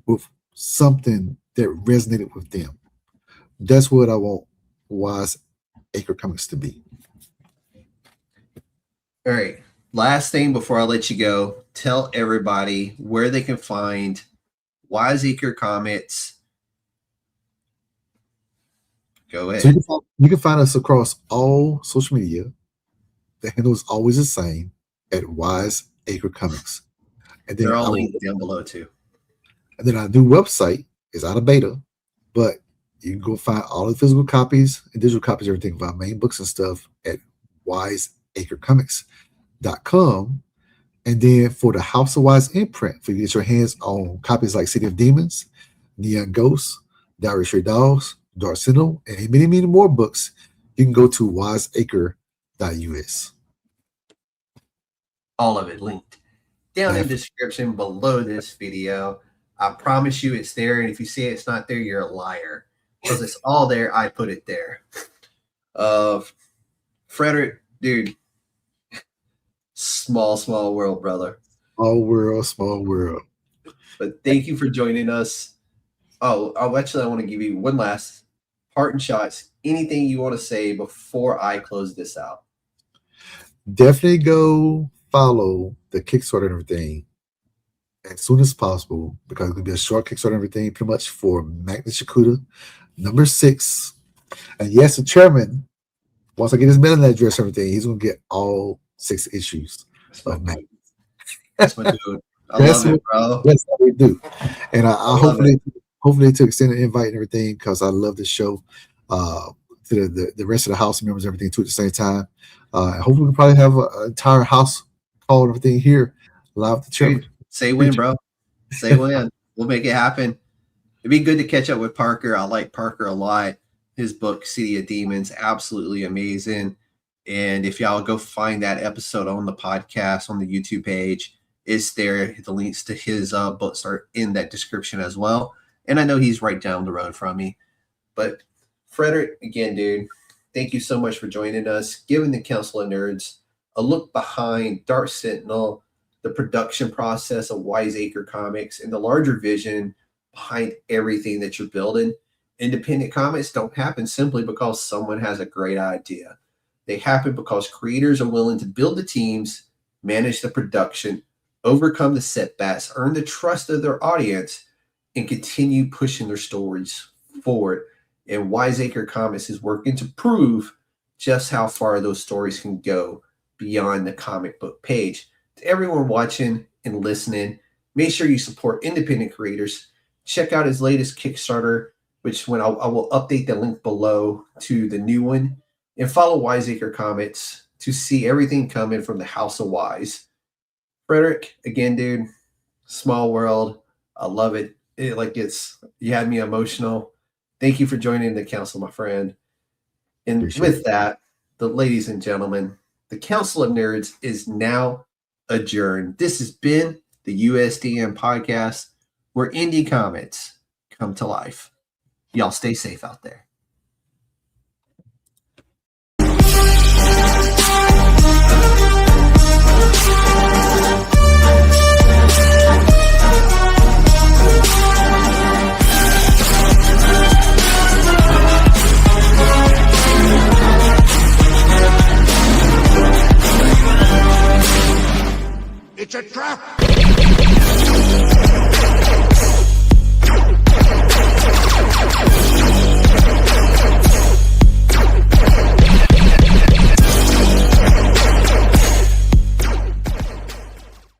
with something that resonated with them. That's what I want Wise Acre Comics to be. All right. Last thing before I let you go, tell everybody where they can find Wise Acre Comics. Go ahead. So you can find us across all social media. The handle is always the same, at Wise Acre Comics. And then they're all linked down below too. And then our new website is out of beta, but you can go find all the physical copies and digital copies, everything of our main books and stuff at wiseacrecomics.com. And then for the House of Wise imprint, for you to get your hands on copies like City of Demons, Neon Ghosts, Diary of Stray Dogs, Dark Sentinel, and many, many more books, you can go to wiseacre.us. All of it linked down in the description below this video. I promise you it's there, and if you see it's not there, you're a liar. Because it's all there, I put it there. Frederick, dude, small world, brother. Small world. But thank you for joining us. I want to give you one last parting shots. Anything you want to say before I close this out? Definitely go follow the Kickstarter and everything as soon as possible, because it's going to be a short Kickstarter and everything, pretty much for Magnus Jakuta number 6. And yes, the chairman, once I get his mailing address and everything, he's going to get all 6 issues of Magnus. That's my dude. I love it, bro. That's what we do. And I hopefully to extend an invite and everything, because I love the show, to the rest of the house members and everything too at the same time. Hopefully we'll probably have an entire house call and everything here live with the chairman. Say when, bro. Say when. We'll make it happen. It'd be good to catch up with Parker. I like Parker a lot. His book, City of Demons, absolutely amazing. And if y'all go find that episode on the podcast, on the YouTube page, it's there. The links to his books are in that description as well. And I know he's right down the road from me. But Frederick, again, dude, thank you so much for joining us, giving the Council of Nerds a look behind Dark Sentinel, the production process of Wise Acre Comics, and the larger vision behind everything that you're building. Independent comics don't happen simply because someone has a great idea. They happen because creators are willing to build the teams, manage the production, overcome the setbacks, earn the trust of their audience, and continue pushing their stories forward. And Wise Acre Comics is working to prove just how far those stories can go beyond the comic book page. To everyone watching and listening, make sure you support independent creators. Check out his latest Kickstarter, which I will update the link below to the new one. And follow Wise Acre Comics to see everything coming from the House of Wise. Frederick, again, dude, small world. I love it. You had me emotional. Thank you for joining the council, my friend. And with that, the ladies and gentlemen, the Council of Nerds is now adjourned. This has been the USDN Podcast, where indie comics come to life. Y'all stay safe out there. It's a trap!